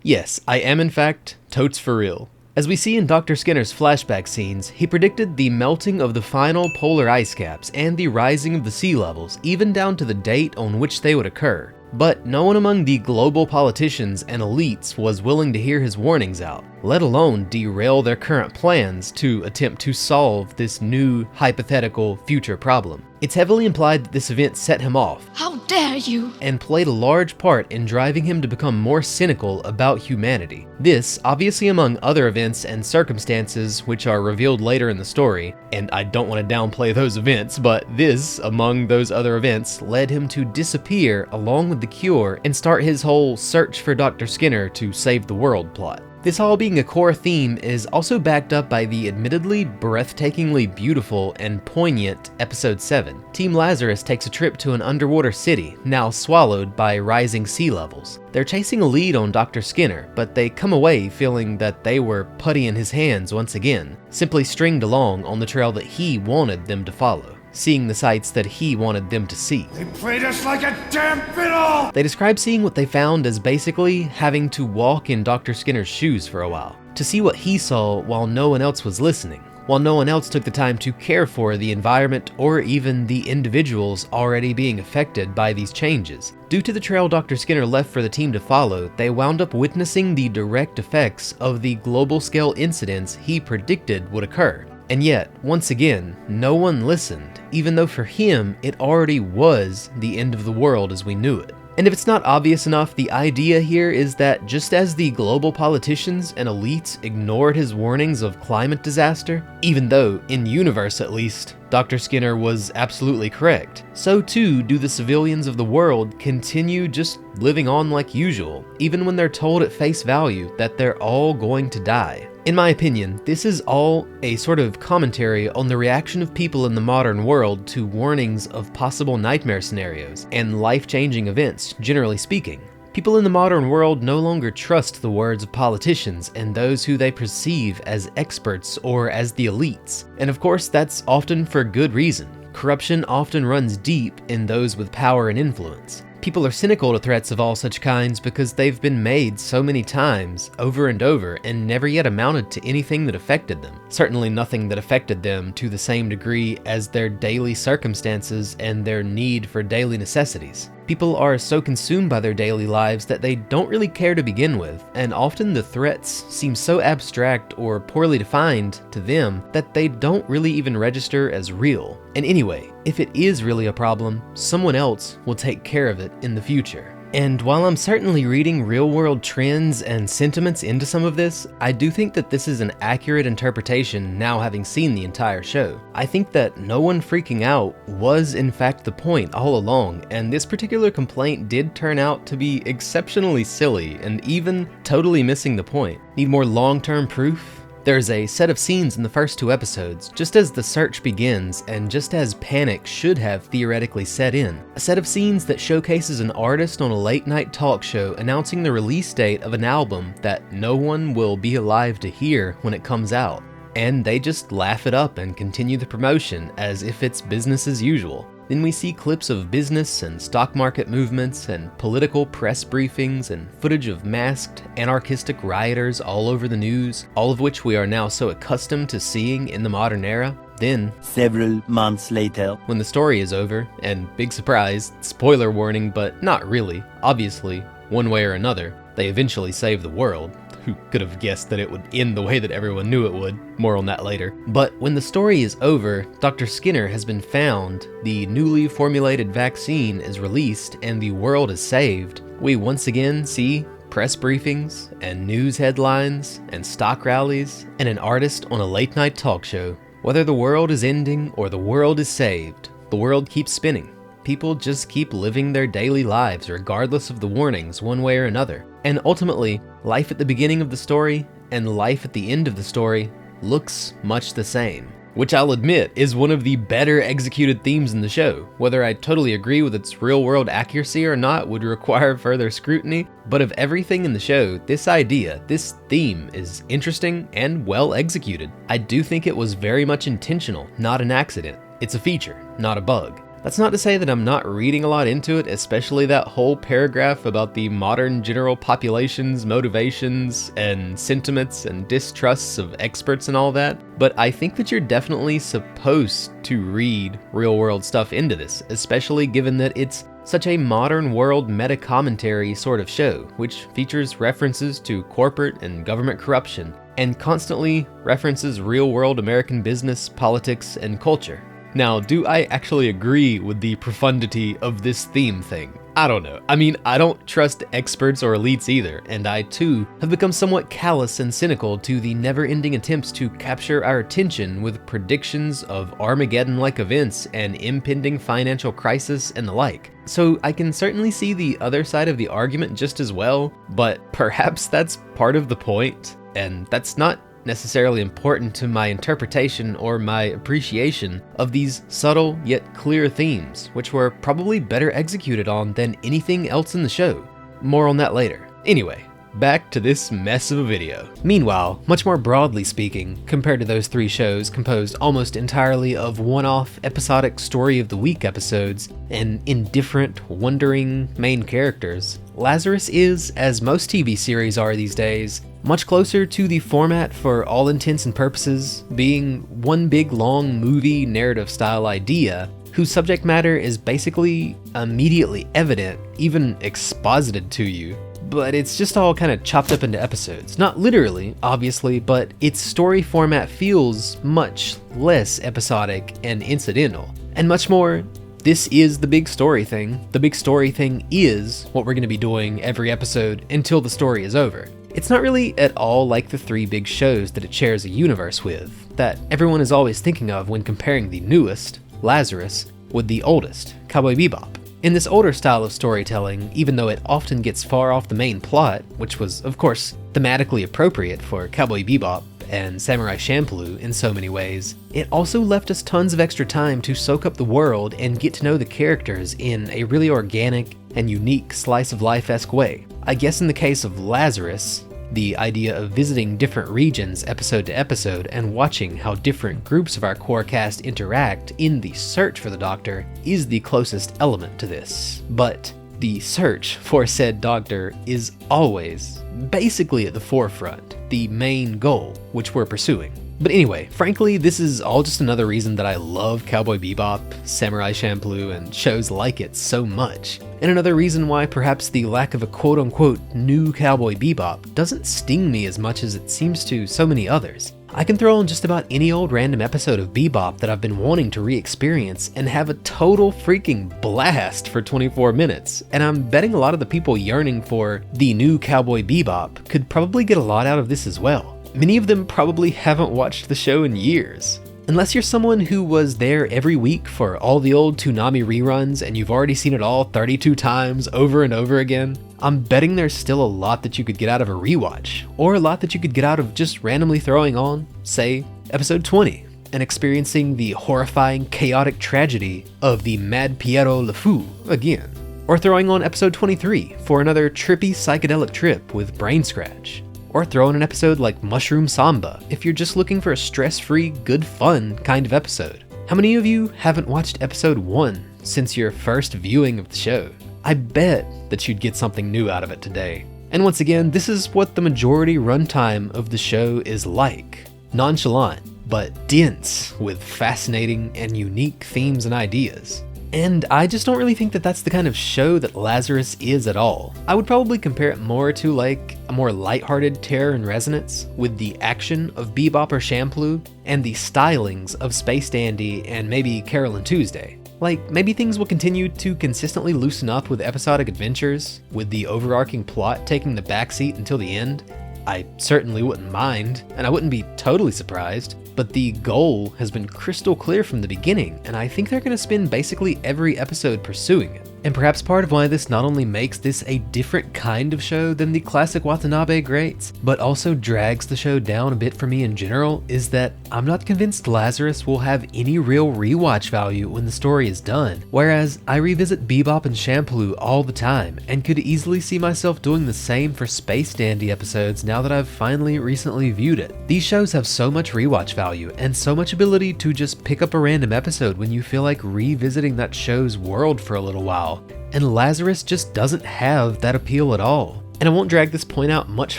S1: Yes, I am in fact totes for real. As we see in Dr. Skinner's flashback scenes, he predicted the melting of the final polar ice caps and the rising of the sea levels, even down to the date on which they would occur. But no one among the global politicians and elites was willing to hear his warnings out. let alone derail their current plans to attempt to solve this new hypothetical future problem. It's heavily implied that this event set him off.
S8: How dare you!
S1: And played a large part in driving him to become more cynical about humanity. This, obviously among other events and circumstances which are revealed later in the story, and I don't want to downplay those events, but this, among those other events, led him to disappear along with the cure and start his whole search for Dr. Skinner to save the world plot. This all being a core theme is also backed up by the admittedly breathtakingly beautiful and poignant Episode 7. Team Lazarus takes a trip to an underwater city, now swallowed by rising sea levels. They're chasing a lead on Dr. Skinner, but they come away feeling that they were putty in his hands once again, simply stringed along on the trail that he wanted them to follow, seeing the sights that he wanted them to see.
S7: They played us like a damn fiddle!
S1: They describe seeing what they found as basically having to walk in Dr. Skinner's shoes for a while, to see what he saw while no one else was listening, while no one else took the time to care for the environment or even the individuals already being affected by these changes. Due to the trail Dr. Skinner left for the team to follow, they wound up witnessing the direct effects of the global scale incidents he predicted would occur. And yet, once again, no one listened, even though for him, it already was the end of the world as we knew it. And if it's not obvious enough, the idea here is that just as the global politicians and elites ignored his warnings of climate disaster, even though, in universe at least, Dr. Skinner was absolutely correct, so too do the civilians of the world continue just living on like usual, even when they're told at face value that they're all going to die. In my opinion, this is all a sort of commentary on the reaction of people in the modern world to warnings of possible nightmare scenarios and life-changing events, generally speaking. People in the modern world no longer trust the words of politicians and those who they perceive as experts or as the elites. And of course, that's often for good reason. Corruption often runs deep in those with power and influence. People are cynical to threats of all such kinds because they've been made so many times, over and over, and never yet amounted to anything that affected them. Certainly nothing that affected them to the same degree as their daily circumstances and their need for daily necessities. People are so consumed by their daily lives that they don't really care to begin with, and often the threats seem so abstract or poorly defined to them that they don't really even register as real. And anyway, if it is really a problem, someone else will take care of it in the future. And while I'm certainly reading real-world trends and sentiments into some of this, I do think that this is an accurate interpretation now having seen the entire show. I think that no one freaking out was in fact the point all along, and this particular complaint did turn out to be exceptionally silly and even totally missing the point. Need more long-term proof? There's a set of scenes in the first 2 episodes, just as the search begins and just as panic should have theoretically set in. A set of scenes that showcases an artist on a late-night talk show announcing the release date of an album that no one will be alive to hear when it comes out. And they just laugh it up and continue the promotion as if it's business as usual. Then we see clips of business and stock market movements and political press briefings and footage of masked, anarchistic rioters all over the news, all of which we are now so accustomed to seeing in the modern era. Then,
S6: several months later,
S1: when the story is over, and big surprise, spoiler warning, but not really, obviously, one way or another, they eventually save the world. Who could have guessed that it would end the way that everyone knew it would? More on that later. But when the story is over, Dr. Skinner has been found, the newly formulated vaccine is released, and the world is saved. We once again see press briefings, and news headlines, and stock rallies, and an artist on a late-night talk show. Whether the world is ending or the world is saved, the world keeps spinning. People just keep living their daily lives regardless of the warnings one way or another. And ultimately, life at the beginning of the story and life at the end of the story looks much the same. Which I'll admit is one of the better executed themes in the show. Whether I totally agree with its real-world accuracy or not would require further scrutiny, but of everything in the show, this idea, this theme is interesting and well executed. I do think it was very much intentional, not an accident. It's a feature, not a bug. That's not to say that I'm not reading a lot into it, especially that whole paragraph about the modern general population's motivations and sentiments and distrusts of experts and all that, but I think that you're definitely supposed to read real-world stuff into this, especially given that it's such a modern world meta-commentary sort of show, which features references to corporate and government corruption, and constantly references real-world American business, politics, and culture. Now, do I actually agree with the profundity of this theme thing? I don't know. I mean, I don't trust experts or elites either, and I too have become somewhat callous and cynical to the never-ending attempts to capture our attention with predictions of Armageddon-like events and impending financial crisis and the like. So I can certainly see the other side of the argument just as well, but perhaps that's part of the point, and that's not necessarily important to my interpretation or my appreciation of these subtle yet clear themes, which were probably better executed on than anything else in the show. More on that later. Anyway, back to this mess of a video. Meanwhile, much more broadly speaking, compared to those three shows composed almost entirely of one-off episodic story of the week episodes and indifferent, wandering main characters, Lazarus is, as most TV series are these days, much closer to the format for all intents and purposes, being one big long movie narrative style idea whose subject matter is basically immediately evident, even exposited to you, but it's just all kind of chopped up into episodes. Not literally, obviously, but its story format feels much less episodic and incidental, and much more, this is the big story thing. The big story thing is what we're going to be doing every episode until the story is over. It's not really at all like the three big shows that it shares a universe with, that everyone is always thinking of when comparing the newest, Lazarus, with the oldest, Cowboy Bebop. In this older style of storytelling, even though it often gets far off the main plot, which was, of course, thematically appropriate for Cowboy Bebop and Samurai Champloo in so many ways, it also left us tons of extra time to soak up the world and get to know the characters in a really organic and unique slice-of-life-esque way. I guess in the case of Lazarus, the idea of visiting different regions episode to episode and watching how different groups of our core cast interact in the search for the Doctor is the closest element to this. But the search for said Doctor is always basically at the forefront, the main goal which we're pursuing. But anyway, frankly, this is all just another reason that I love Cowboy Bebop, Samurai Champloo, and shows like it so much. And another reason why perhaps the lack of a quote-unquote new Cowboy Bebop doesn't sting me as much as it seems to so many others. I can throw on just about any old random episode of Bebop that I've been wanting to re-experience and have a total freaking blast for 24 minutes, and I'm betting a lot of the people yearning for the new Cowboy Bebop could probably get a lot out of this as well. Many of them probably haven't watched the show in years. Unless you're someone who was there every week for all the old Toonami reruns and you've already seen it all 32 times over and over again, I'm betting there's still a lot that you could get out of a rewatch, or a lot that you could get out of just randomly throwing on, say, episode 20, and experiencing the horrifying, chaotic tragedy of the Mad Piero Le Fou again, or throwing on episode 23 for another trippy psychedelic trip with Brain Scratch. Or throw in an episode like Mushroom Samba if you're just looking for a stress-free, good fun kind of episode. How many of you haven't watched episode 1 since your first viewing of the show? I bet that you'd get something new out of it today. And once again, this is what the majority runtime of the show is like. Nonchalant, but dense with fascinating and unique themes and ideas. And I just don't really think that that's the kind of show that Lazarus is at all. I would probably compare it more to like a more lighthearted Terror and Resonance with the action of Bebop or Champloo and the stylings of Space Dandy and maybe Carole and Tuesday. Like, maybe things will continue to consistently loosen up with episodic adventures, with the overarching plot taking the backseat until the end. I certainly wouldn't mind, and I wouldn't be totally surprised, but the goal has been crystal clear from the beginning, and I think they're going to spend basically every episode pursuing it. And perhaps part of why this not only makes this a different kind of show than the classic Watanabe greats, but also drags the show down a bit for me in general, is that I'm not convinced Lazarus will have any real rewatch value when the story is done, whereas I revisit Bebop and Champloo all the time, and could easily see myself doing the same for Space Dandy episodes now that I've finally recently viewed it. These shows have so much rewatch value, and so much ability to just pick up a random episode when you feel like revisiting that show's world for a little while. And Lazarus just doesn't have that appeal at all. And I won't drag this point out much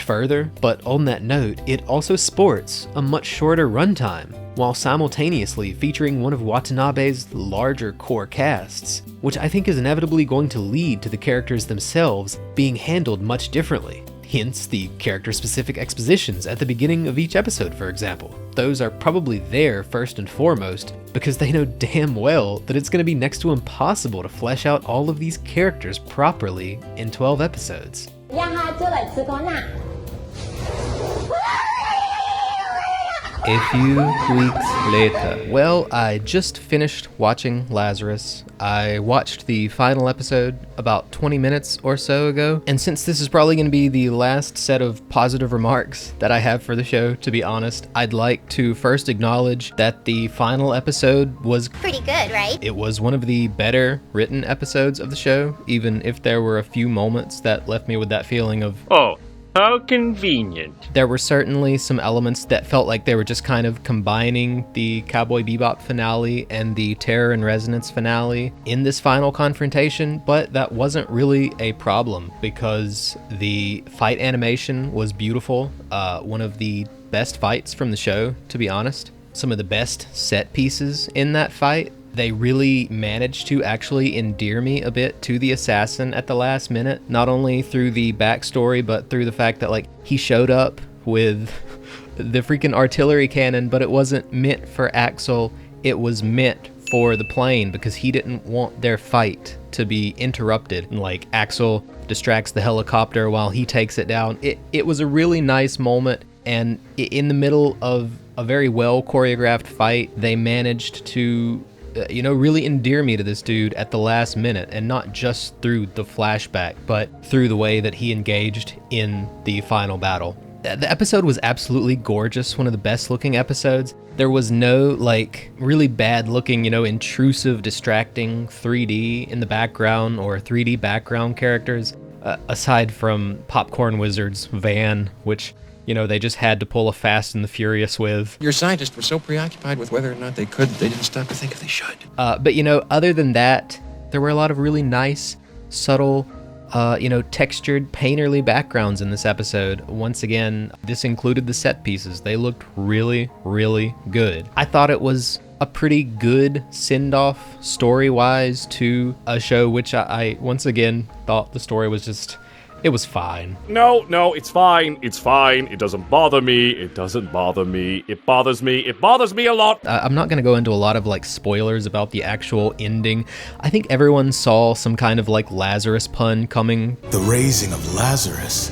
S1: further, but on that note, it also sports a much shorter runtime, while simultaneously featuring one of Watanabe's larger core casts, which I think is inevitably going to lead to the characters themselves being handled much differently. Hence the character-specific expositions at the beginning of each episode, for example. Those are probably there first and foremost because they know damn well that it's going to be next to impossible to flesh out all of these characters properly in 12 episodes. A few weeks later. Well, I just finished watching Lazarus. I watched the final episode about 20 minutes or so ago, and since this is probably going to be the last set of positive remarks that I have for the show, to be honest, I'd like to first acknowledge that the final episode was
S20: pretty good, right?
S1: It was one of the better written episodes of the show, even if there were a few moments that left me with that feeling of,
S13: oh, how convenient.
S1: There were certainly some elements that felt like they were just kind of combining the Cowboy Bebop finale and the Terror and Resonance finale in this final confrontation, but that wasn't really a problem because the fight animation was beautiful. One of the best fights from the show, to be honest. Some of the best set pieces in that fight. They really managed to actually endear me a bit to the assassin at the last minute, not only through the backstory, but through the fact that, like, he showed up with the freaking artillery cannon, but it wasn't meant for Axel, it was meant for the plane because he didn't want their fight to be interrupted. And, like, Axel distracts the helicopter while he takes it down. It was a really nice moment, and in the middle of a very well choreographed fight, they managed to really endear me to this dude at the last minute, and not just through the flashback, but through the way that he engaged in the final battle. The episode was absolutely gorgeous, one of the best looking episodes. There was no, like, really bad looking, intrusive, distracting 3D in the background or 3D background characters, aside from Popcorn Wizard's van, which they just had to pull a Fast and the Furious with.
S5: Your scientists were so preoccupied with whether or not they could, they didn't stop to think if they should.
S1: But other than that, there were a lot of really nice, subtle, textured, painterly backgrounds in this episode. Once again, this included the set pieces. They looked really, really good. I thought it was a pretty good send-off story-wise to a show which I once again thought the story was just... It was fine.
S21: No, it's fine. It's fine. It doesn't bother me. It doesn't bother me. It bothers me. It bothers me a lot.
S1: I'm not going to go into a lot of, spoilers about the actual ending. I think everyone saw some kind of, Lazarus pun coming.
S22: The raising of Lazarus.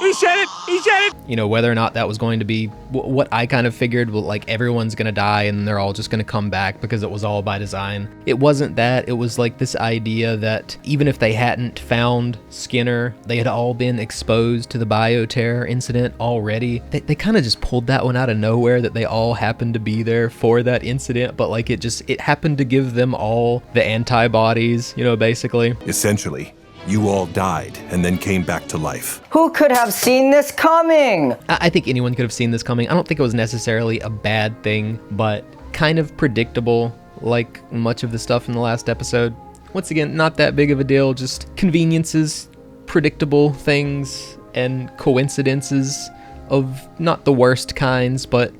S21: He said it! He said it!
S1: Whether or not that was going to be what I kind of figured, everyone's going to die and they're all just going to come back because it was all by design. It wasn't that. It was this idea that even if they hadn't found Skinner, they had all been exposed to the bioterror incident already. They kind of just pulled that one out of nowhere, that they all happened to be there for that incident, but it happened to give them all the antibodies, basically.
S22: Essentially, you all died and then came back to life.
S23: Who could have seen this coming?
S1: I think anyone could have seen this coming. I don't think it was necessarily a bad thing, but kind of predictable, like much of the stuff in the last episode. Once again, not that big of a deal, just conveniences, predictable things, and coincidences of not the worst kinds, but,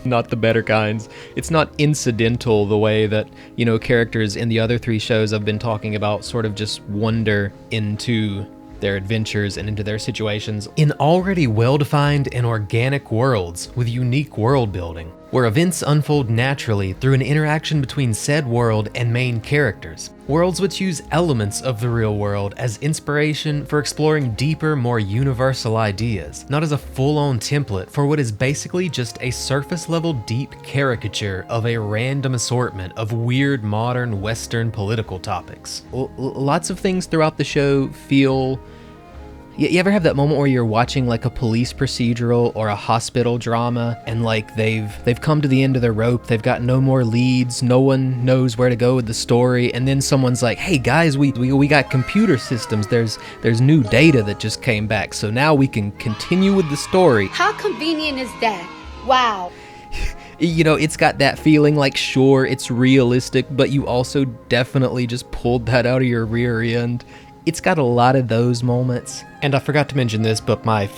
S1: not the better kinds. It's not incidental the way that, characters in the other three shows I've been talking about sort of just wander into their adventures and into their situations in already well-defined and organic worlds with unique world building, where events unfold naturally through an interaction between said world and main characters. Worlds which use elements of the real world as inspiration for exploring deeper, more universal ideas, not as a full-on template for what is basically just a surface-level deep caricature of a random assortment of weird modern Western political topics. Lots of things throughout the show feel... You ever have that moment where you're watching a police procedural or a hospital drama and they've come to the end of their rope, they've got no more leads, no one knows where to go with the story, and then someone's like, hey guys, we got computer systems, there's new data that just came back, so now we can continue with the story.
S20: How convenient is that? Wow.
S1: You know, it's got that feeling like, sure, it's realistic, but you also definitely just pulled that out of your rear end. It's got a lot of those moments. And I forgot to mention this, but my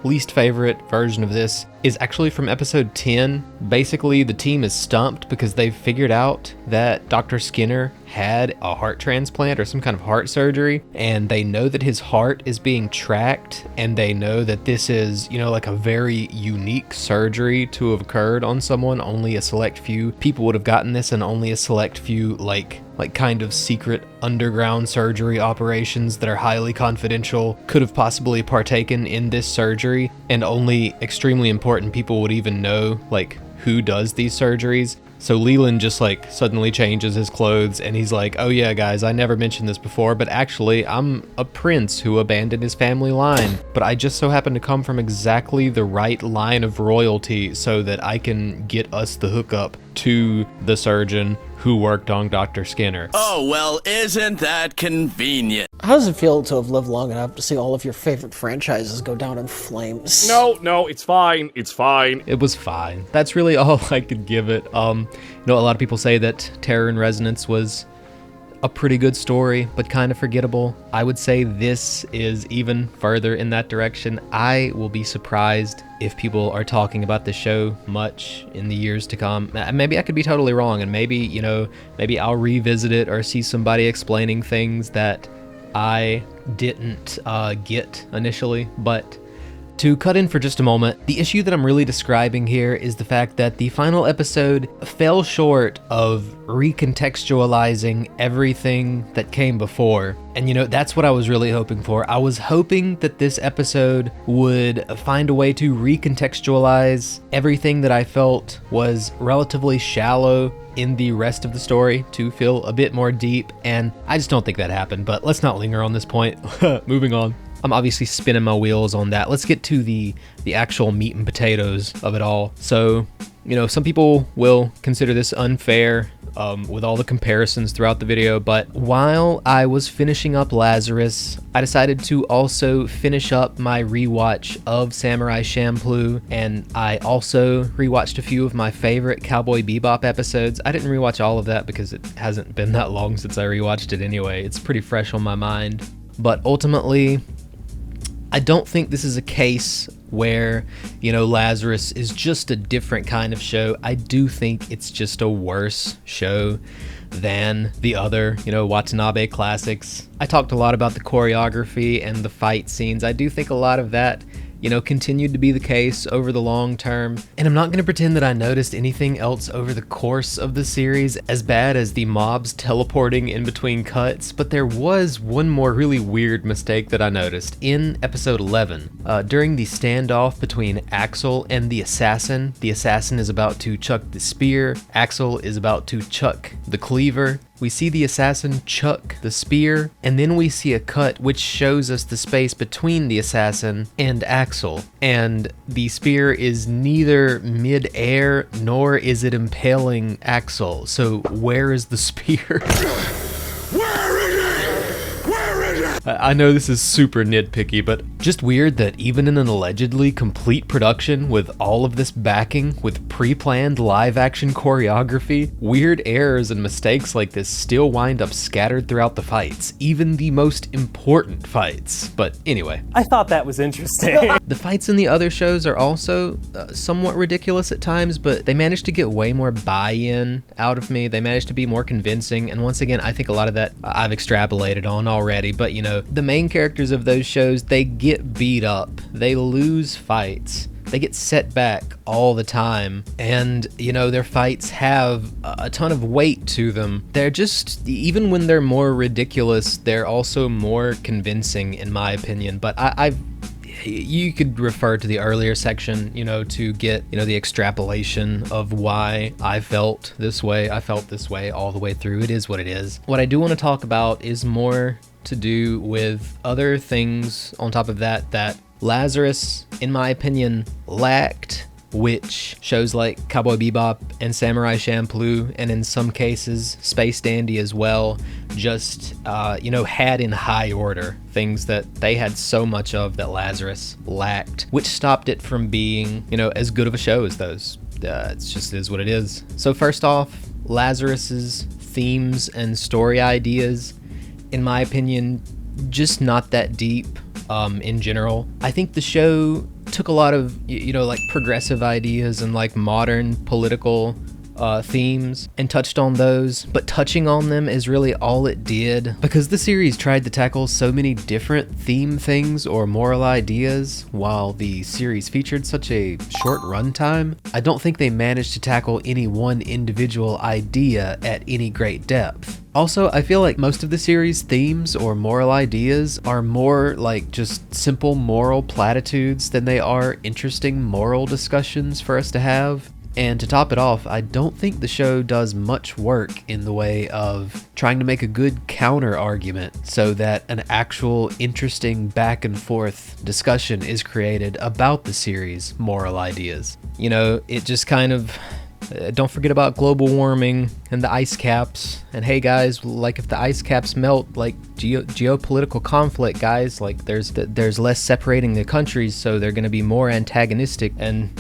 S1: least favorite version of this is actually from episode 10. Basically, the team is stumped because they've figured out that Dr. Skinner had a heart transplant or some kind of heart surgery, and they know that his heart is being tracked, and they know that this is, you know, like a very unique surgery to have occurred on someone. Only a select few people would have gotten this, and only a select few, like kind of secret underground surgery operations that are highly confidential could have possibly partaken in this surgery, and only extremely important people would even know, like, who does these surgeries. So Leland just like suddenly changes his clothes and he's like, oh yeah guys, I never mentioned this before, but actually I'm a prince who abandoned his family line, but I just so happen to come from exactly the right line of royalty so that I can get us the hookup to the surgeon who worked on Dr. Skinner.
S2: Oh, well, isn't that convenient?
S3: How does it feel to have lived long enough to see all of your favorite franchises go down in flames?
S21: No, it's fine. It's fine.
S1: It was fine. That's really all I could give it. You know, a lot of people say that Terror in Resonance was a pretty good story, but kind of forgettable. I would say this is even further in that direction. I will be surprised if people are talking about the show much in the years to come. Maybe I could be totally wrong, and maybe, you know, maybe I'll revisit it or see somebody explaining things that I didn't get initially. But to cut in for just a moment, the issue that I'm really describing here is the fact that the final episode fell short of recontextualizing everything that came before. And you know, that's what I was really hoping for. I was hoping that this episode would find a way to recontextualize everything that I felt was relatively shallow in the rest of the story to feel a bit more deep, and I just don't think that happened, but let's not linger on this point. Moving on. I'm obviously spinning my wheels on that. Let's get to the actual meat and potatoes of it all. So, you know, some people will consider this unfair with all the comparisons throughout the video, but while I was finishing up Lazarus, I decided to also finish up my rewatch of Samurai Champloo, and I also rewatched a few of my favorite Cowboy Bebop episodes. I didn't rewatch all of that because it hasn't been that long since I rewatched it anyway. It's pretty fresh on my mind. But ultimately, I don't think this is a case where, you know, Lazarus is just a different kind of show. I do think it's just a worse show than the other, you know, Watanabe classics. I talked a lot about the choreography and the fight scenes. I do think a lot of that, you know, continued to be the case over the long term. And I'm not going to pretend that I noticed anything else over the course of the series as bad as the mobs teleporting in between cuts, but there was one more really weird mistake that I noticed in episode 11. During the standoff between Axel and the assassin is about to chuck the spear, Axel is about to chuck the cleaver. We see the assassin chuck the spear, and then we see a cut which shows us the space between the assassin and Axel. And the spear is neither mid-air nor is it impaling Axel. So where is the spear? I know this is super nitpicky, but just weird that even in an allegedly complete production with all of this backing with pre-planned live-action choreography, weird errors and mistakes like this still wind up scattered throughout the fights, even the most important fights. But anyway.
S20: I thought that was interesting.
S1: The fights in the other shows are also somewhat ridiculous at times, but they managed to get way more buy-in out of me. They managed to be more convincing, and once again, I think a lot of that I've extrapolated on already, but you know, the main characters of those shows, they get beat up, they lose fights, they get set back all the time, and you know, their fights have a ton of weight to them. They're just, even when they're more ridiculous, they're also more convincing in my opinion. But you could refer to the earlier section, you know, to get, you know, the extrapolation of why I felt this way. I felt this way all the way through. It is what it is. What I do want to talk about is more to do with other things on top of that Lazarus, in my opinion, lacked, which shows like Cowboy Bebop and Samurai Champloo, and in some cases Space Dandy as well, just you know, had in high order things that they had so much of that Lazarus lacked, which stopped it from being, you know, as good of a show as those It just is what it is. So first off, Lazarus's themes and story ideas, in my opinion, just not that deep in general. I think the show took a lot of, like progressive ideas and like modern political themes and touched on those, but touching on them is really all it did, because the series tried to tackle so many different theme things or moral ideas while the series featured such a short runtime. I don't think they managed to tackle any one individual idea at any great depth. Also, I feel like most of the series' themes or moral ideas are more like just simple moral platitudes than they are interesting moral discussions for us to have. And to top it off, I don't think the show does much work in the way of trying to make a good counter argument so that an actual interesting back and forth discussion is created about the series' moral ideas. It just kind of... don't forget about global warming and the ice caps. And hey guys, like if the ice caps melt, like geopolitical conflict, guys, like there's less separating the countries, so they're going to be more antagonistic. And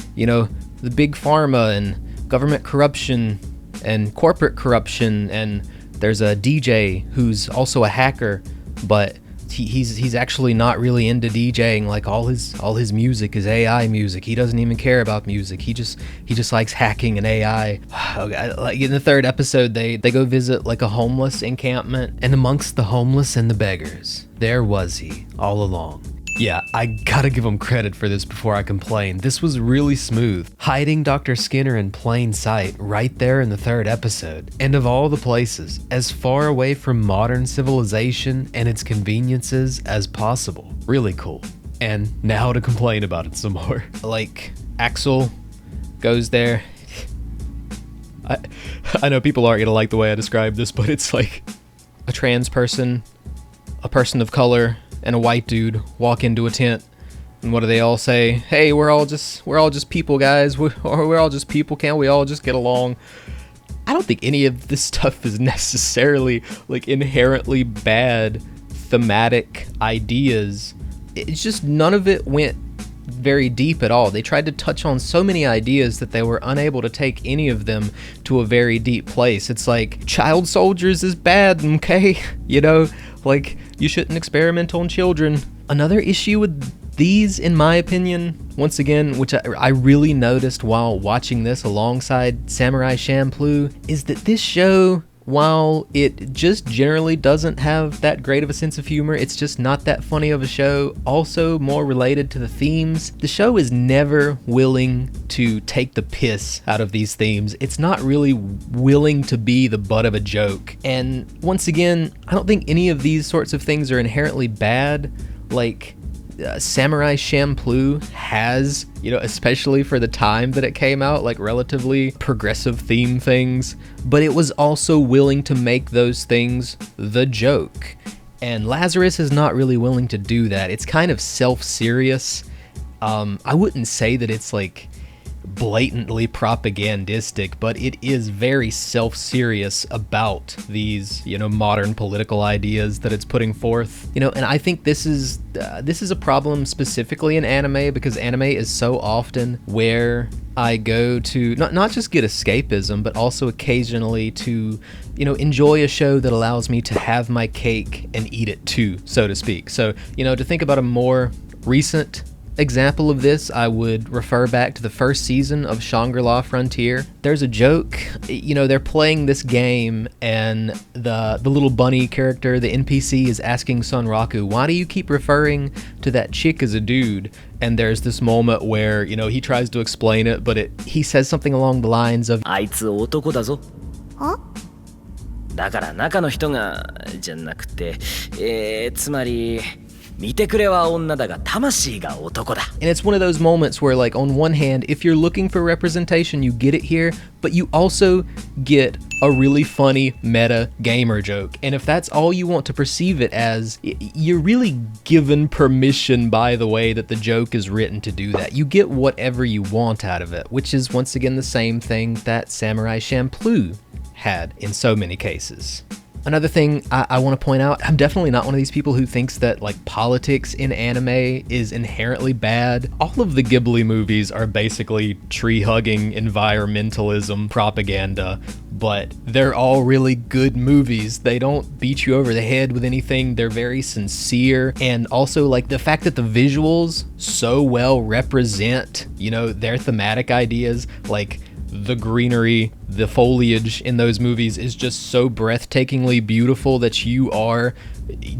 S1: the big pharma and government corruption and corporate corruption, and there's a DJ who's also a hacker, but he's actually not really into DJing. Like all his music is AI music. He doesn't even care about music. He just likes hacking and AI. Like in the third episode, they go visit like a homeless encampment, and amongst the homeless and the beggars, there was he all along. Yeah, I gotta give him credit for this before I complain. This was really smooth, hiding Dr. Skinner in plain sight right there in the third episode. And of all the places, as far away from modern civilization and its conveniences as possible. Really cool. And now to complain about it some more. Like, Axel goes there. I know people aren't gonna like the way I describe this, but it's like a trans person, a person of color, and a white dude walk into a tent, and what do they all say? Hey, we're all just people, guys. We're all just people. Can't we all just get along? I don't think any of this stuff is necessarily like inherently bad thematic ideas. It's just none of it went very deep at all. They tried to touch on so many ideas that they were unable to take any of them to a very deep place. It's like child soldiers is bad, okay? Like you shouldn't experiment on children. Another issue with these, in my opinion, once again, which I really noticed while watching this alongside Samurai Champloo, is that this show, while it just generally doesn't have that great of a sense of humor, it's just not that funny of a show, also more related to the themes, the show is never willing to take the piss out of these themes. It's not really willing to be the butt of a joke. And once again, I don't think any of these sorts of things are inherently bad. Like, Samurai Champloo has, especially for the time that it came out, like relatively progressive theme things, but it was also willing to make those things the joke. And Lazarus is not really willing to do that. It's kind of self-serious. I wouldn't say that it's like blatantly propagandistic, but it is very self-serious about these, modern political ideas that it's putting forth. And I think this is a problem specifically in anime, because anime is so often where I go to not just get escapism, but also occasionally to, enjoy a show that allows me to have my cake and eat it too, so to speak. So, to think about a more recent example of this, I would refer back to the first season of Shangri-La Frontier. There's a joke, they're playing this game, and the little bunny character, the NPC, is asking Sunraku, why do you keep referring to that chick as a dude? And there's this moment where, he tries to explain it, but he says something along the lines of,
S4: あいつ男だぞ。だから中の人がじゃなくて、つまり And it's
S1: one of those moments where, like, on one hand, if you're looking for representation, you get it here, but you also get a really funny meta gamer joke. And if that's all you want to perceive it as, you're really given permission by the way that the joke is written to do that. You get whatever you want out of it, which is once again the same thing that Samurai Champloo had in so many cases. Another thing I want to point out, I'm definitely not one of these people who thinks that like politics in anime is inherently bad. All of the Ghibli movies are basically tree-hugging environmentalism propaganda, but they're all really good movies. They don't beat you over the head with anything. They're very sincere, and also like the fact that the visuals so well represent, you know, their thematic ideas, like the greenery, the foliage in those movies is just so breathtakingly beautiful that you are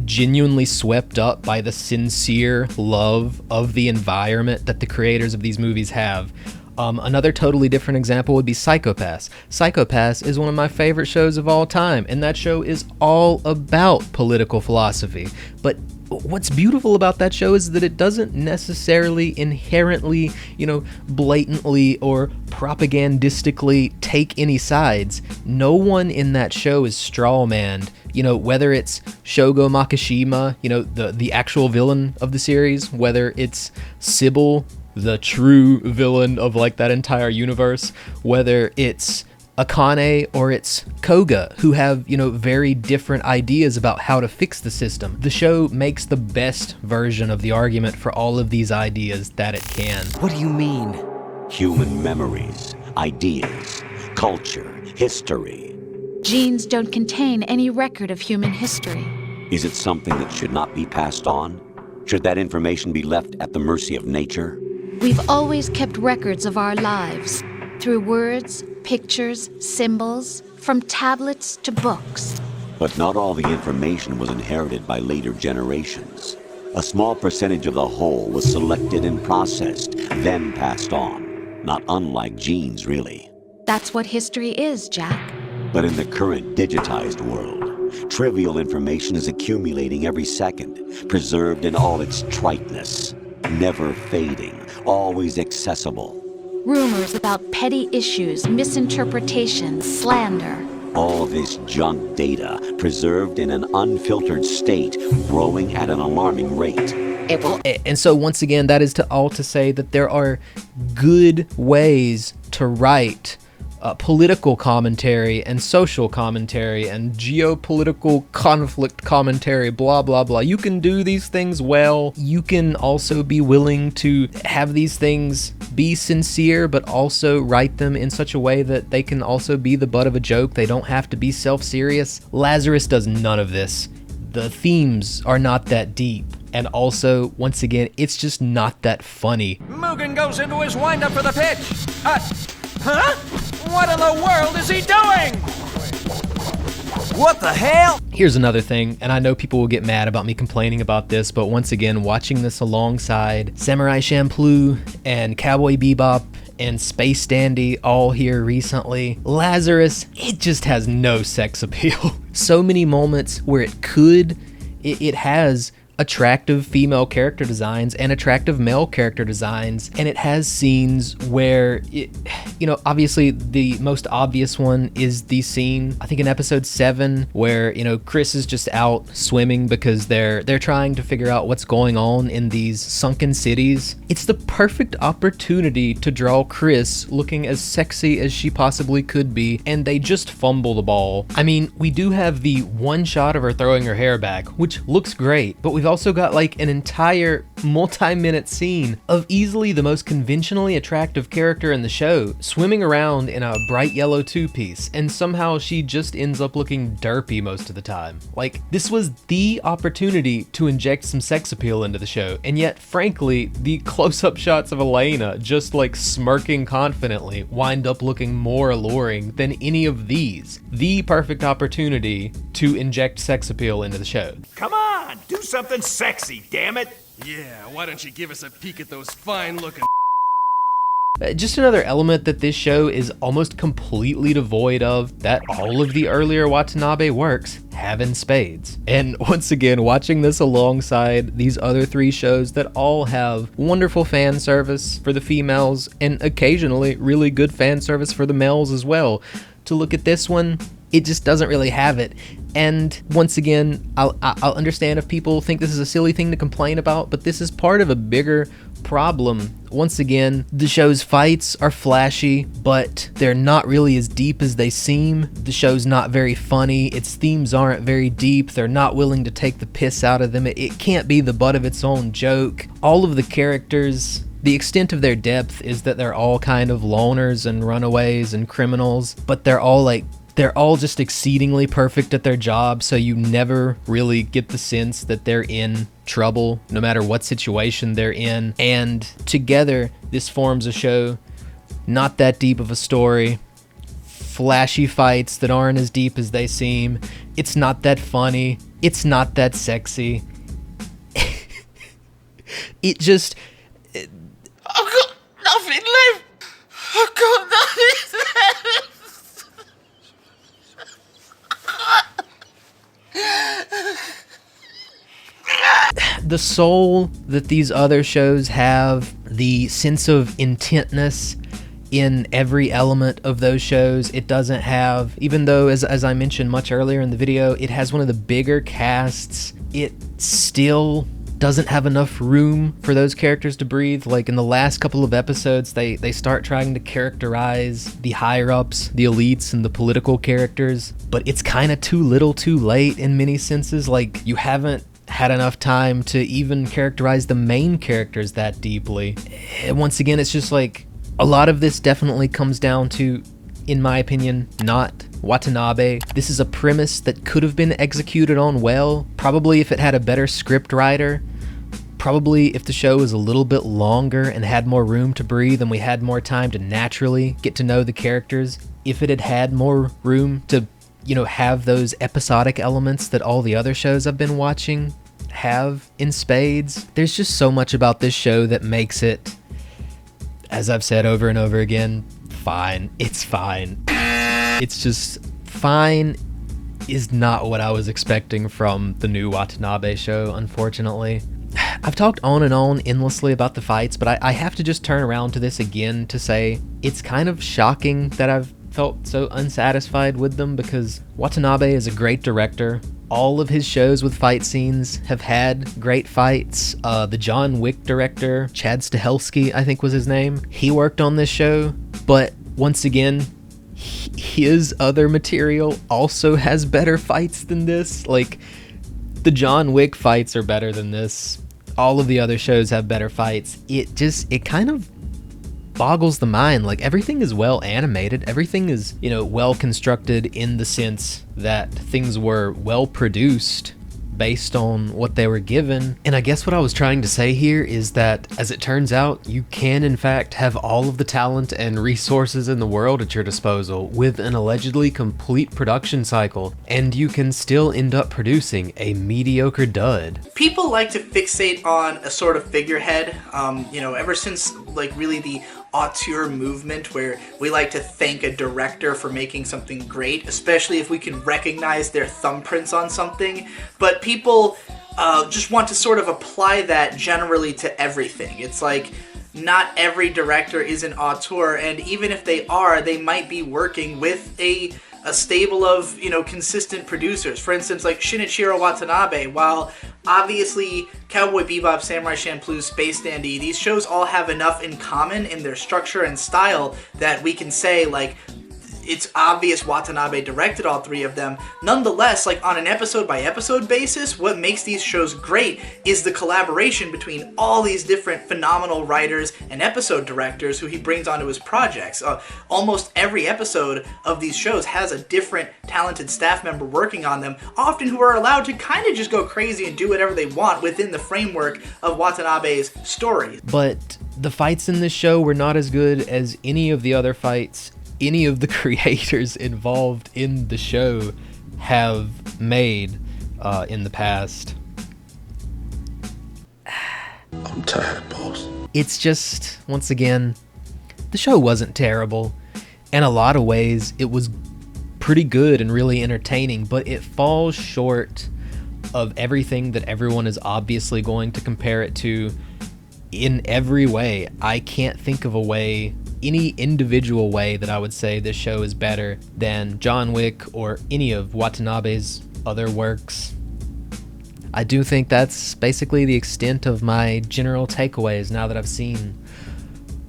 S1: genuinely swept up by the sincere love of the environment that the creators of these movies have. Another totally different example would be Psycho-Pass. Psycho-Pass is one of my favorite shows of all time, and that show is all about political philosophy. But what's beautiful about that show is that it doesn't necessarily inherently, you know, blatantly or propagandistically take any sides. No one in that show is strawmanned. You know, whether it's Shogo Makishima, you know, the actual villain of the series, whether it's Sybil, the true villain of like that entire universe, whether it's Akane or it's Koga, who have, you know, very different ideas about how to fix the system. The show makes the best version of the argument for all of these ideas that it can.
S9: What do you mean? Human memories, ideas, culture, history.
S10: Genes don't contain any record of human history.
S9: Is it something that should not be passed on? Should that information be left at the mercy of nature?
S10: We've always kept records of our lives, through words, pictures, symbols, from tablets to books.
S9: But not all the information was inherited by later generations. A small percentage of the whole was selected and processed, then passed on. Not unlike genes, really.
S10: That's what history is, Jack.
S9: But in the current digitized world, trivial information is accumulating every second, preserved in all its triteness, never fading, always accessible.
S10: Rumors about petty issues, misinterpretations, slander.
S9: All this junk data, preserved in an unfiltered state, growing at an alarming rate.
S1: And so once again, that is all to say that there are good ways to write political commentary and social commentary and geopolitical conflict commentary, blah, blah, blah. You can do these things well. You can also be willing to have these things be sincere, but also write them in such a way that they can also be the butt of a joke. They don't have to be self-serious. Lazarus does none of this. The themes are not that deep. And also, once again, it's just not that funny.
S7: Mugen goes into his windup for the pitch. Huh? What in the world is he doing? What the hell?
S1: Here's another thing, and I know people will get mad about me complaining about this, but once again, watching this alongside Samurai Champloo and Cowboy Bebop and Space Dandy all here recently, Lazarus, it just has no sex appeal. So many moments where it has attractive female character designs and attractive male character designs, and it has scenes where obviously the most obvious one is the scene, I think in episode 7, where Chris is just out swimming because they're trying to figure out what's going on in these sunken cities. It's the perfect opportunity to draw Chris looking as sexy as she possibly could be, and they just fumble the ball. I mean, we do have the one shot of her throwing her hair back, which looks great, but we've also got like an entire multi-minute scene of easily the most conventionally attractive character in the show swimming around in a bright yellow two-piece, and somehow she just ends up looking derpy most of the time. Like, this was the opportunity to inject some sex appeal into the show, and yet frankly the close-up shots of Elena just like smirking confidently wind up looking more alluring than any of these. The perfect opportunity to inject sex appeal into the show.
S7: Come on, do something sexy, damn it. Yeah, why don't you give us a peek at those fine-looking...
S1: Just another element that this show is almost completely devoid of, that all of the earlier Watanabe works have in spades. And once again, watching this alongside these other 3 shows that all have wonderful fan service for the females and occasionally really good fan service for the males as well, to look at this one, it just doesn't really have it. And once again, I'll understand if people think this is a silly thing to complain about, but this is part of a bigger problem. Once again, the show's fights are flashy, but they're not really as deep as they seem. The show's not very funny, its themes aren't very deep, they're not willing to take the piss out of them, it can't be the butt of its own joke. All of the characters, the extent of their depth is that they're all kind of loners and runaways and criminals, but they're all just exceedingly perfect at their job, so you never really get the sense that they're in trouble, no matter what situation they're in. And together, this forms a show, not that deep of a story, flashy fights that aren't as deep as they seem, it's not that funny, it's not that sexy. It just...
S11: I've got nothing left! I've got nothing left!
S1: The soul that these other shows have, the sense of intentness in every element of those shows, it doesn't have. Even though, as I mentioned much earlier in the video, it has one of the bigger casts, it still doesn't have enough room for those characters to breathe. Like in the last couple of episodes, they start trying to characterize the higher-ups, the elites, and the political characters, but it's kind of too little too late in many senses. Like, you haven't had enough time to even characterize the main characters that deeply. And once again, it's just like, a lot of this definitely comes down to, in my opinion, not Watanabe. This is a premise that could have been executed on well, probably if it had a better script writer, probably if the show was a little bit longer and had more room to breathe and we had more time to naturally get to know the characters, if it had had more room to, you know, have those episodic elements that all the other shows I've been watching have in spades. There's just so much about this show that makes it, as I've said over and over again, fine. It's fine. It's just fine is not what I was expecting from the new Watanabe show, unfortunately. I've talked on and on endlessly about the fights, but I have to just turn around to this again to say it's kind of shocking that I've felt so unsatisfied with them, because Watanabe is a great director. All of his shows with fight scenes have had great fights. The John Wick director, Chad Stahelski, I think was his name, he worked on this show, but once again, his other material also has better fights than this. Like, the John Wick fights are better than this. All of the other shows have better fights. It kind of boggles the mind. Like, everything is well animated, everything is, you know, well constructed in the sense that things were well produced based on what they were given. And I guess what I was trying to say here is that, as it turns out, you can in fact have all of the talent and resources in the world at your disposal with an allegedly complete production cycle, and you can still end up producing a mediocre dud.
S14: People like to fixate on a sort of figurehead, you know, ever since like really the auteur movement, where we like to thank a director for making something great, especially if we can recognize their thumbprints on something. But people just want to sort of apply that generally to everything. It's like, not every director is an auteur, and even if they are, they might be working with a stable of, you know, consistent producers. For instance, like Shinichiro Watanabe, while obviously Cowboy Bebop, Samurai Champloo, Space Dandy, these shows all have enough in common in their structure and style that we can say, like, it's obvious Watanabe directed all three of them. Nonetheless, like, on an episode-by-episode basis, what makes these shows great is the collaboration between all these different phenomenal writers and episode directors who he brings onto his projects. Almost every episode of these shows has a different talented staff member working on them, often who are allowed to kind of just go crazy and do whatever they want within the framework of Watanabe's story.
S1: But the fights in this show were not as good as any of the other fights any of the creators involved in the show have made in the past.
S11: I'm tired, boss.
S1: It's just, once again, the show wasn't terrible. In a lot of ways, it was pretty good and really entertaining, but it falls short of everything that everyone is obviously going to compare it to in every way. I can't think of a way, any individual way, that I would say this show is better than John Wick or any of Watanabe's other works. I do think that's basically the extent of my general takeaways now that I've seen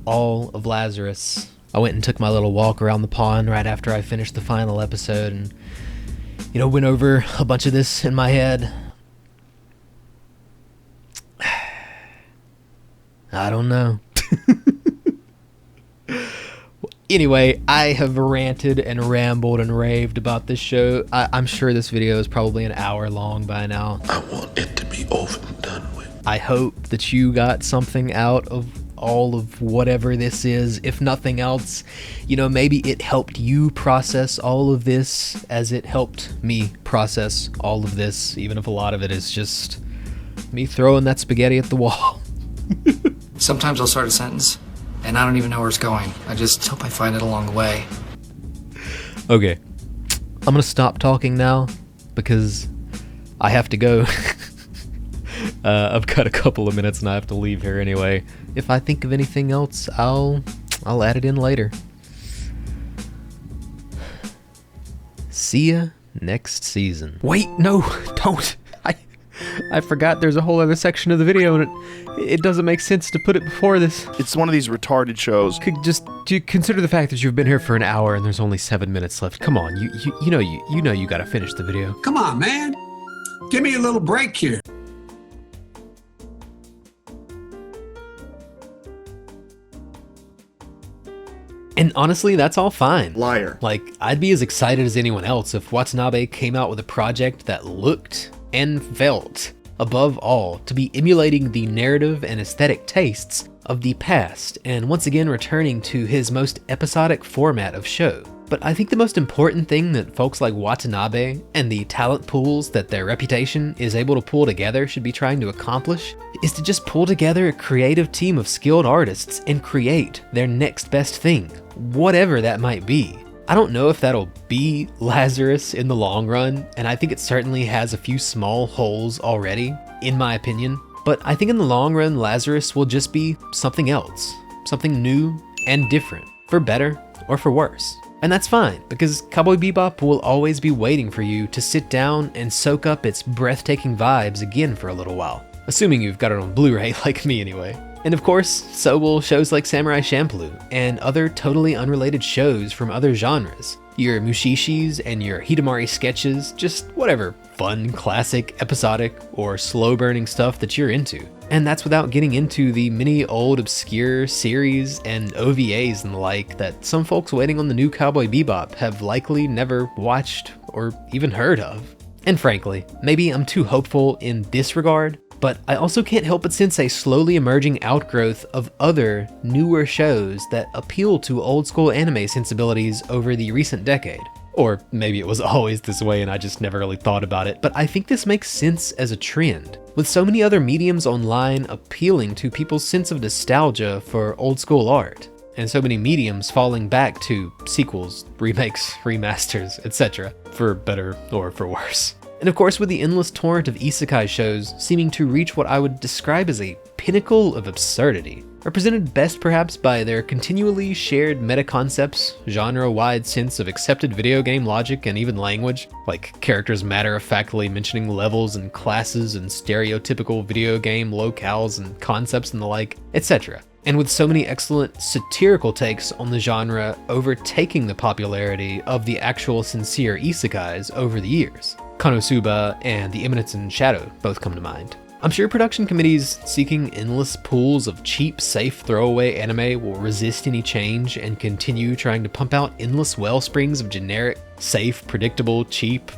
S1: all of Lazarus. I went and took my little walk around the pond right after I finished the final episode and, went over a bunch of this in my head. I don't know. Anyway, I have ranted and rambled and raved about this show. I'm sure this video is probably an hour long by now.
S11: I want it to be over and done with.
S1: I hope that you got something out of all of whatever this is. If nothing else, maybe it helped you process all of this as it helped me process all of this, even if a lot of it is just me throwing that spaghetti at the wall.
S12: Sometimes I'll start a sentence and I don't even know where it's going. I just hope I find it along the way.
S1: Okay, I'm gonna stop talking now because I have to go. I've got a couple of minutes and I have to leave here anyway. If I think of anything else, I'll add it in later. See ya next season. Wait, no, don't. I forgot there's a whole other section of the video and it doesn't make sense to put it before this.
S15: It's one of these retarded shows.
S1: Do you consider the fact that you've been here for an hour and there's only 7 minutes left? Come on, you know you gotta finish the video.
S20: Come on, man. Give me a little break here.
S1: And honestly, that's all fine.
S15: Liar.
S1: Like, I'd be as excited as anyone else if Watanabe came out with a project that looked and felt, above all, to be emulating the narrative and aesthetic tastes of the past, and once again returning to his most episodic format of show. But I think the most important thing that folks like Watanabe and the talent pools that their reputation is able to pull together should be trying to accomplish is to just pull together a creative team of skilled artists and create their next best thing, whatever that might be. I don't know if that'll be Lazarus in the long run, and I think it certainly has a few small holes already, in my opinion, but I think in the long run, Lazarus will just be something else, something new and different, for better or for worse. And that's fine, because Cowboy Bebop will always be waiting for you to sit down and soak up its breathtaking vibes again for a little while, assuming you've got it on Blu-ray like me anyway. And of course, so will shows like Samurai Champloo and other totally unrelated shows from other genres. Your Mushishis and your Hidamari sketches, just whatever fun, classic, episodic, or slow-burning stuff that you're into. And that's without getting into the many old obscure series and OVAs and the like that some folks waiting on the new Cowboy Bebop have likely never watched or even heard of. And frankly, maybe I'm too hopeful in this regard, but I also can't help but sense a slowly emerging outgrowth of other, newer shows that appeal to old school anime sensibilities over the recent decade. Or maybe it was always this way and I just never really thought about it, but I think this makes sense as a trend. With so many other mediums online appealing to people's sense of nostalgia for old school art, and so many mediums falling back to sequels, remakes, remasters, etc., for better or for worse. And of course, with the endless torrent of isekai shows seeming to reach what I would describe as a pinnacle of absurdity, represented best perhaps by their continually shared meta-concepts, genre-wide sense of accepted video game logic and even language, like characters matter-of-factly mentioning levels and classes and stereotypical video game locales and concepts and the like, etc. And with so many excellent satirical takes on the genre overtaking the popularity of the actual sincere isekais over the years. Konosuba and The Eminence in Shadow both come to mind. I'm sure production committees seeking endless pools of cheap, safe throwaway anime will resist any change and continue trying to pump out endless well springs of generic, safe, predictable, cheap,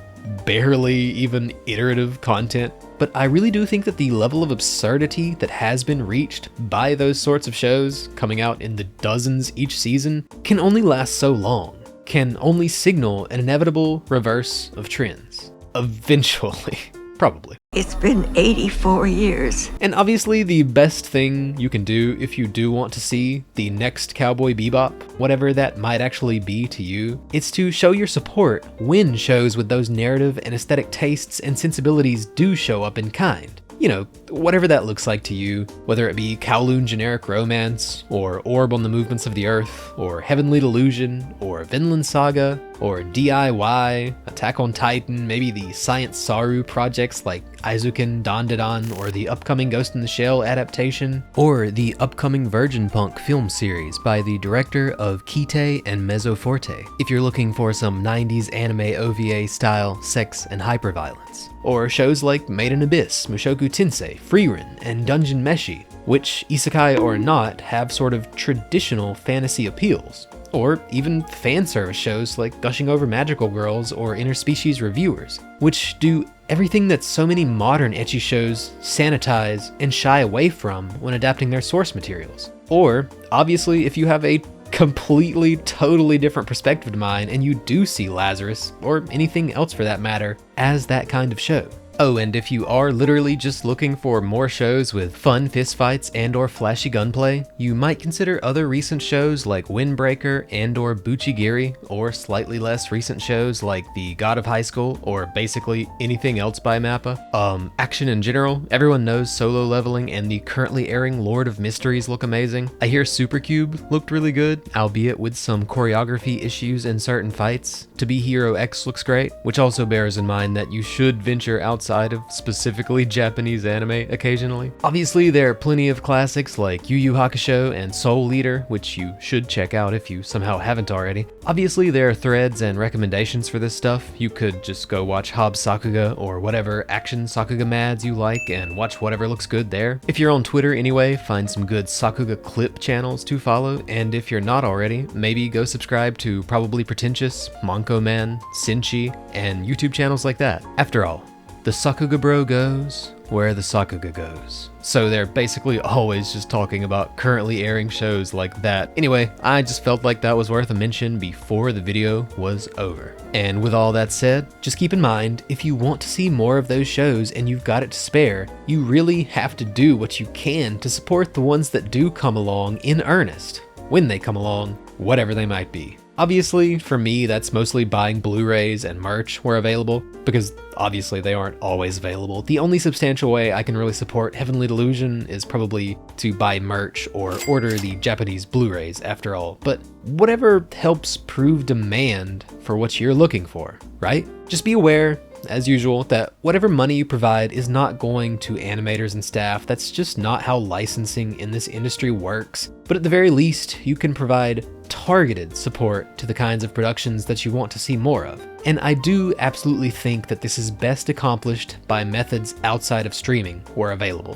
S1: barely even iterative content. But I really do think that the level of absurdity that has been reached by those sorts of shows, coming out in the dozens each season, can only last so long, can only signal an inevitable reverse of trends. Eventually. Probably.
S24: It's been 84 years.
S1: And obviously the best thing you can do if you do want to see the next Cowboy Bebop, whatever that might actually be to you, is to show your support when shows with those narrative and aesthetic tastes and sensibilities do show up in kind. You know, whatever that looks like to you, whether it be Kowloon generic romance, or Orb on the Movements of the Earth, or Heavenly Delusion, or Vinland Saga, or DIY, Attack on Titan, maybe the Science Saru projects like Aizuken Dandadan, or the upcoming Ghost in the Shell adaptation, or the upcoming Virgin Punk film series by the director of Kite and Mezzoforte, if you're looking for some 90s anime OVA style sex and hyperviolence. Or shows like Made in Abyss, Mushoku Tensei, Frieren, and Dungeon Meshi, which, isekai or not, have sort of traditional fantasy appeals. Or even fan service shows like Gushing Over Magical Girls or Interspecies Reviewers, which do everything that so many modern ecchi shows sanitize and shy away from when adapting their source materials. Or, obviously, if you have a completely, totally different perspective to mine and you do see Lazarus, or anything else for that matter, as that kind of show. Oh, and if you are literally just looking for more shows with fun fistfights and or flashy gunplay, you might consider other recent shows like Windbreaker and or Buchigiri, or slightly less recent shows like The God of High School, or basically anything else by MAPPA. Action in general, everyone knows Solo Leveling and the currently airing Lord of Mysteries look amazing. I hear Supercube looked really good, albeit with some choreography issues in certain fights. To Be Hero X looks great, which also bears in mind that you should venture outside of specifically Japanese anime occasionally. Obviously, there are plenty of classics like Yu Yu Hakusho and Soul Eater, which you should check out if you somehow haven't already. Obviously, there are threads and recommendations for this stuff. You could just go watch Hob Sakuga or whatever action Sakuga mads you like and watch whatever looks good there. If you're on Twitter anyway, find some good Sakuga clip channels to follow, and if you're not already, maybe go subscribe to Probably Pretentious, Monko Man, Senshi, and YouTube channels like that. After all, the Sakuga bro goes where the Sakuga goes. So they're basically always just talking about currently airing shows like that. Anyway, I just felt like that was worth a mention before the video was over. And with all that said, just keep in mind, if you want to see more of those shows and you've got it to spare, you really have to do what you can to support the ones that do come along in earnest, when they come along, whatever they might be. Obviously, for me, that's mostly buying Blu-rays and merch where available, because obviously they aren't always available. The only substantial way I can really support Heavenly Delusion is probably to buy merch or order the Japanese Blu-rays after all, but whatever helps prove demand for what you're looking for, right? Just be aware, as usual, that whatever money you provide is not going to animators and staff. That's just not how licensing in this industry works. But at the very least, you can provide targeted support to the kinds of productions that you want to see more of. And I do absolutely think that this is best accomplished by methods outside of streaming where available.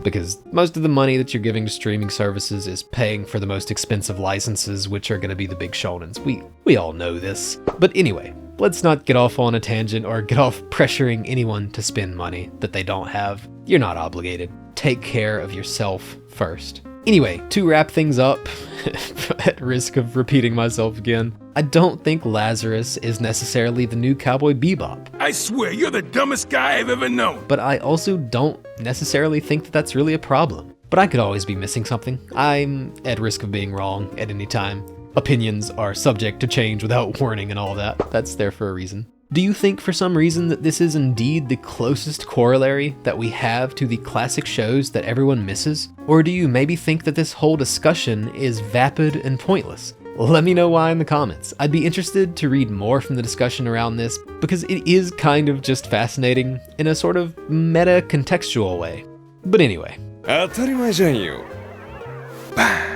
S1: Because most of the money that you're giving to streaming services is paying for the most expensive licenses, which are going to be the big shonens. We all know this. But anyway, let's not get off on a tangent or get off pressuring anyone to spend money that they don't have. You're not obligated. Take care of yourself first. Anyway, to wrap things up, at risk of repeating myself again, I don't think Lazarus is necessarily the new Cowboy Bebop.
S11: I swear, you're the dumbest guy I've ever known.
S1: But I also don't necessarily think that that's really a problem. But I could always be missing something. I'm at risk of being wrong at any time. Opinions are subject to change without warning and all that. That's there for a reason. Do you think for some reason that this is indeed the closest corollary that we have to the classic shows that everyone misses? Or do you maybe think that this whole discussion is vapid and pointless? Let me know why in the comments. I'd be interested to read more from the discussion around this, because it is kind of just fascinating in a sort of meta-contextual way. But anyway.
S11: 当たり前じゃんよ。バーン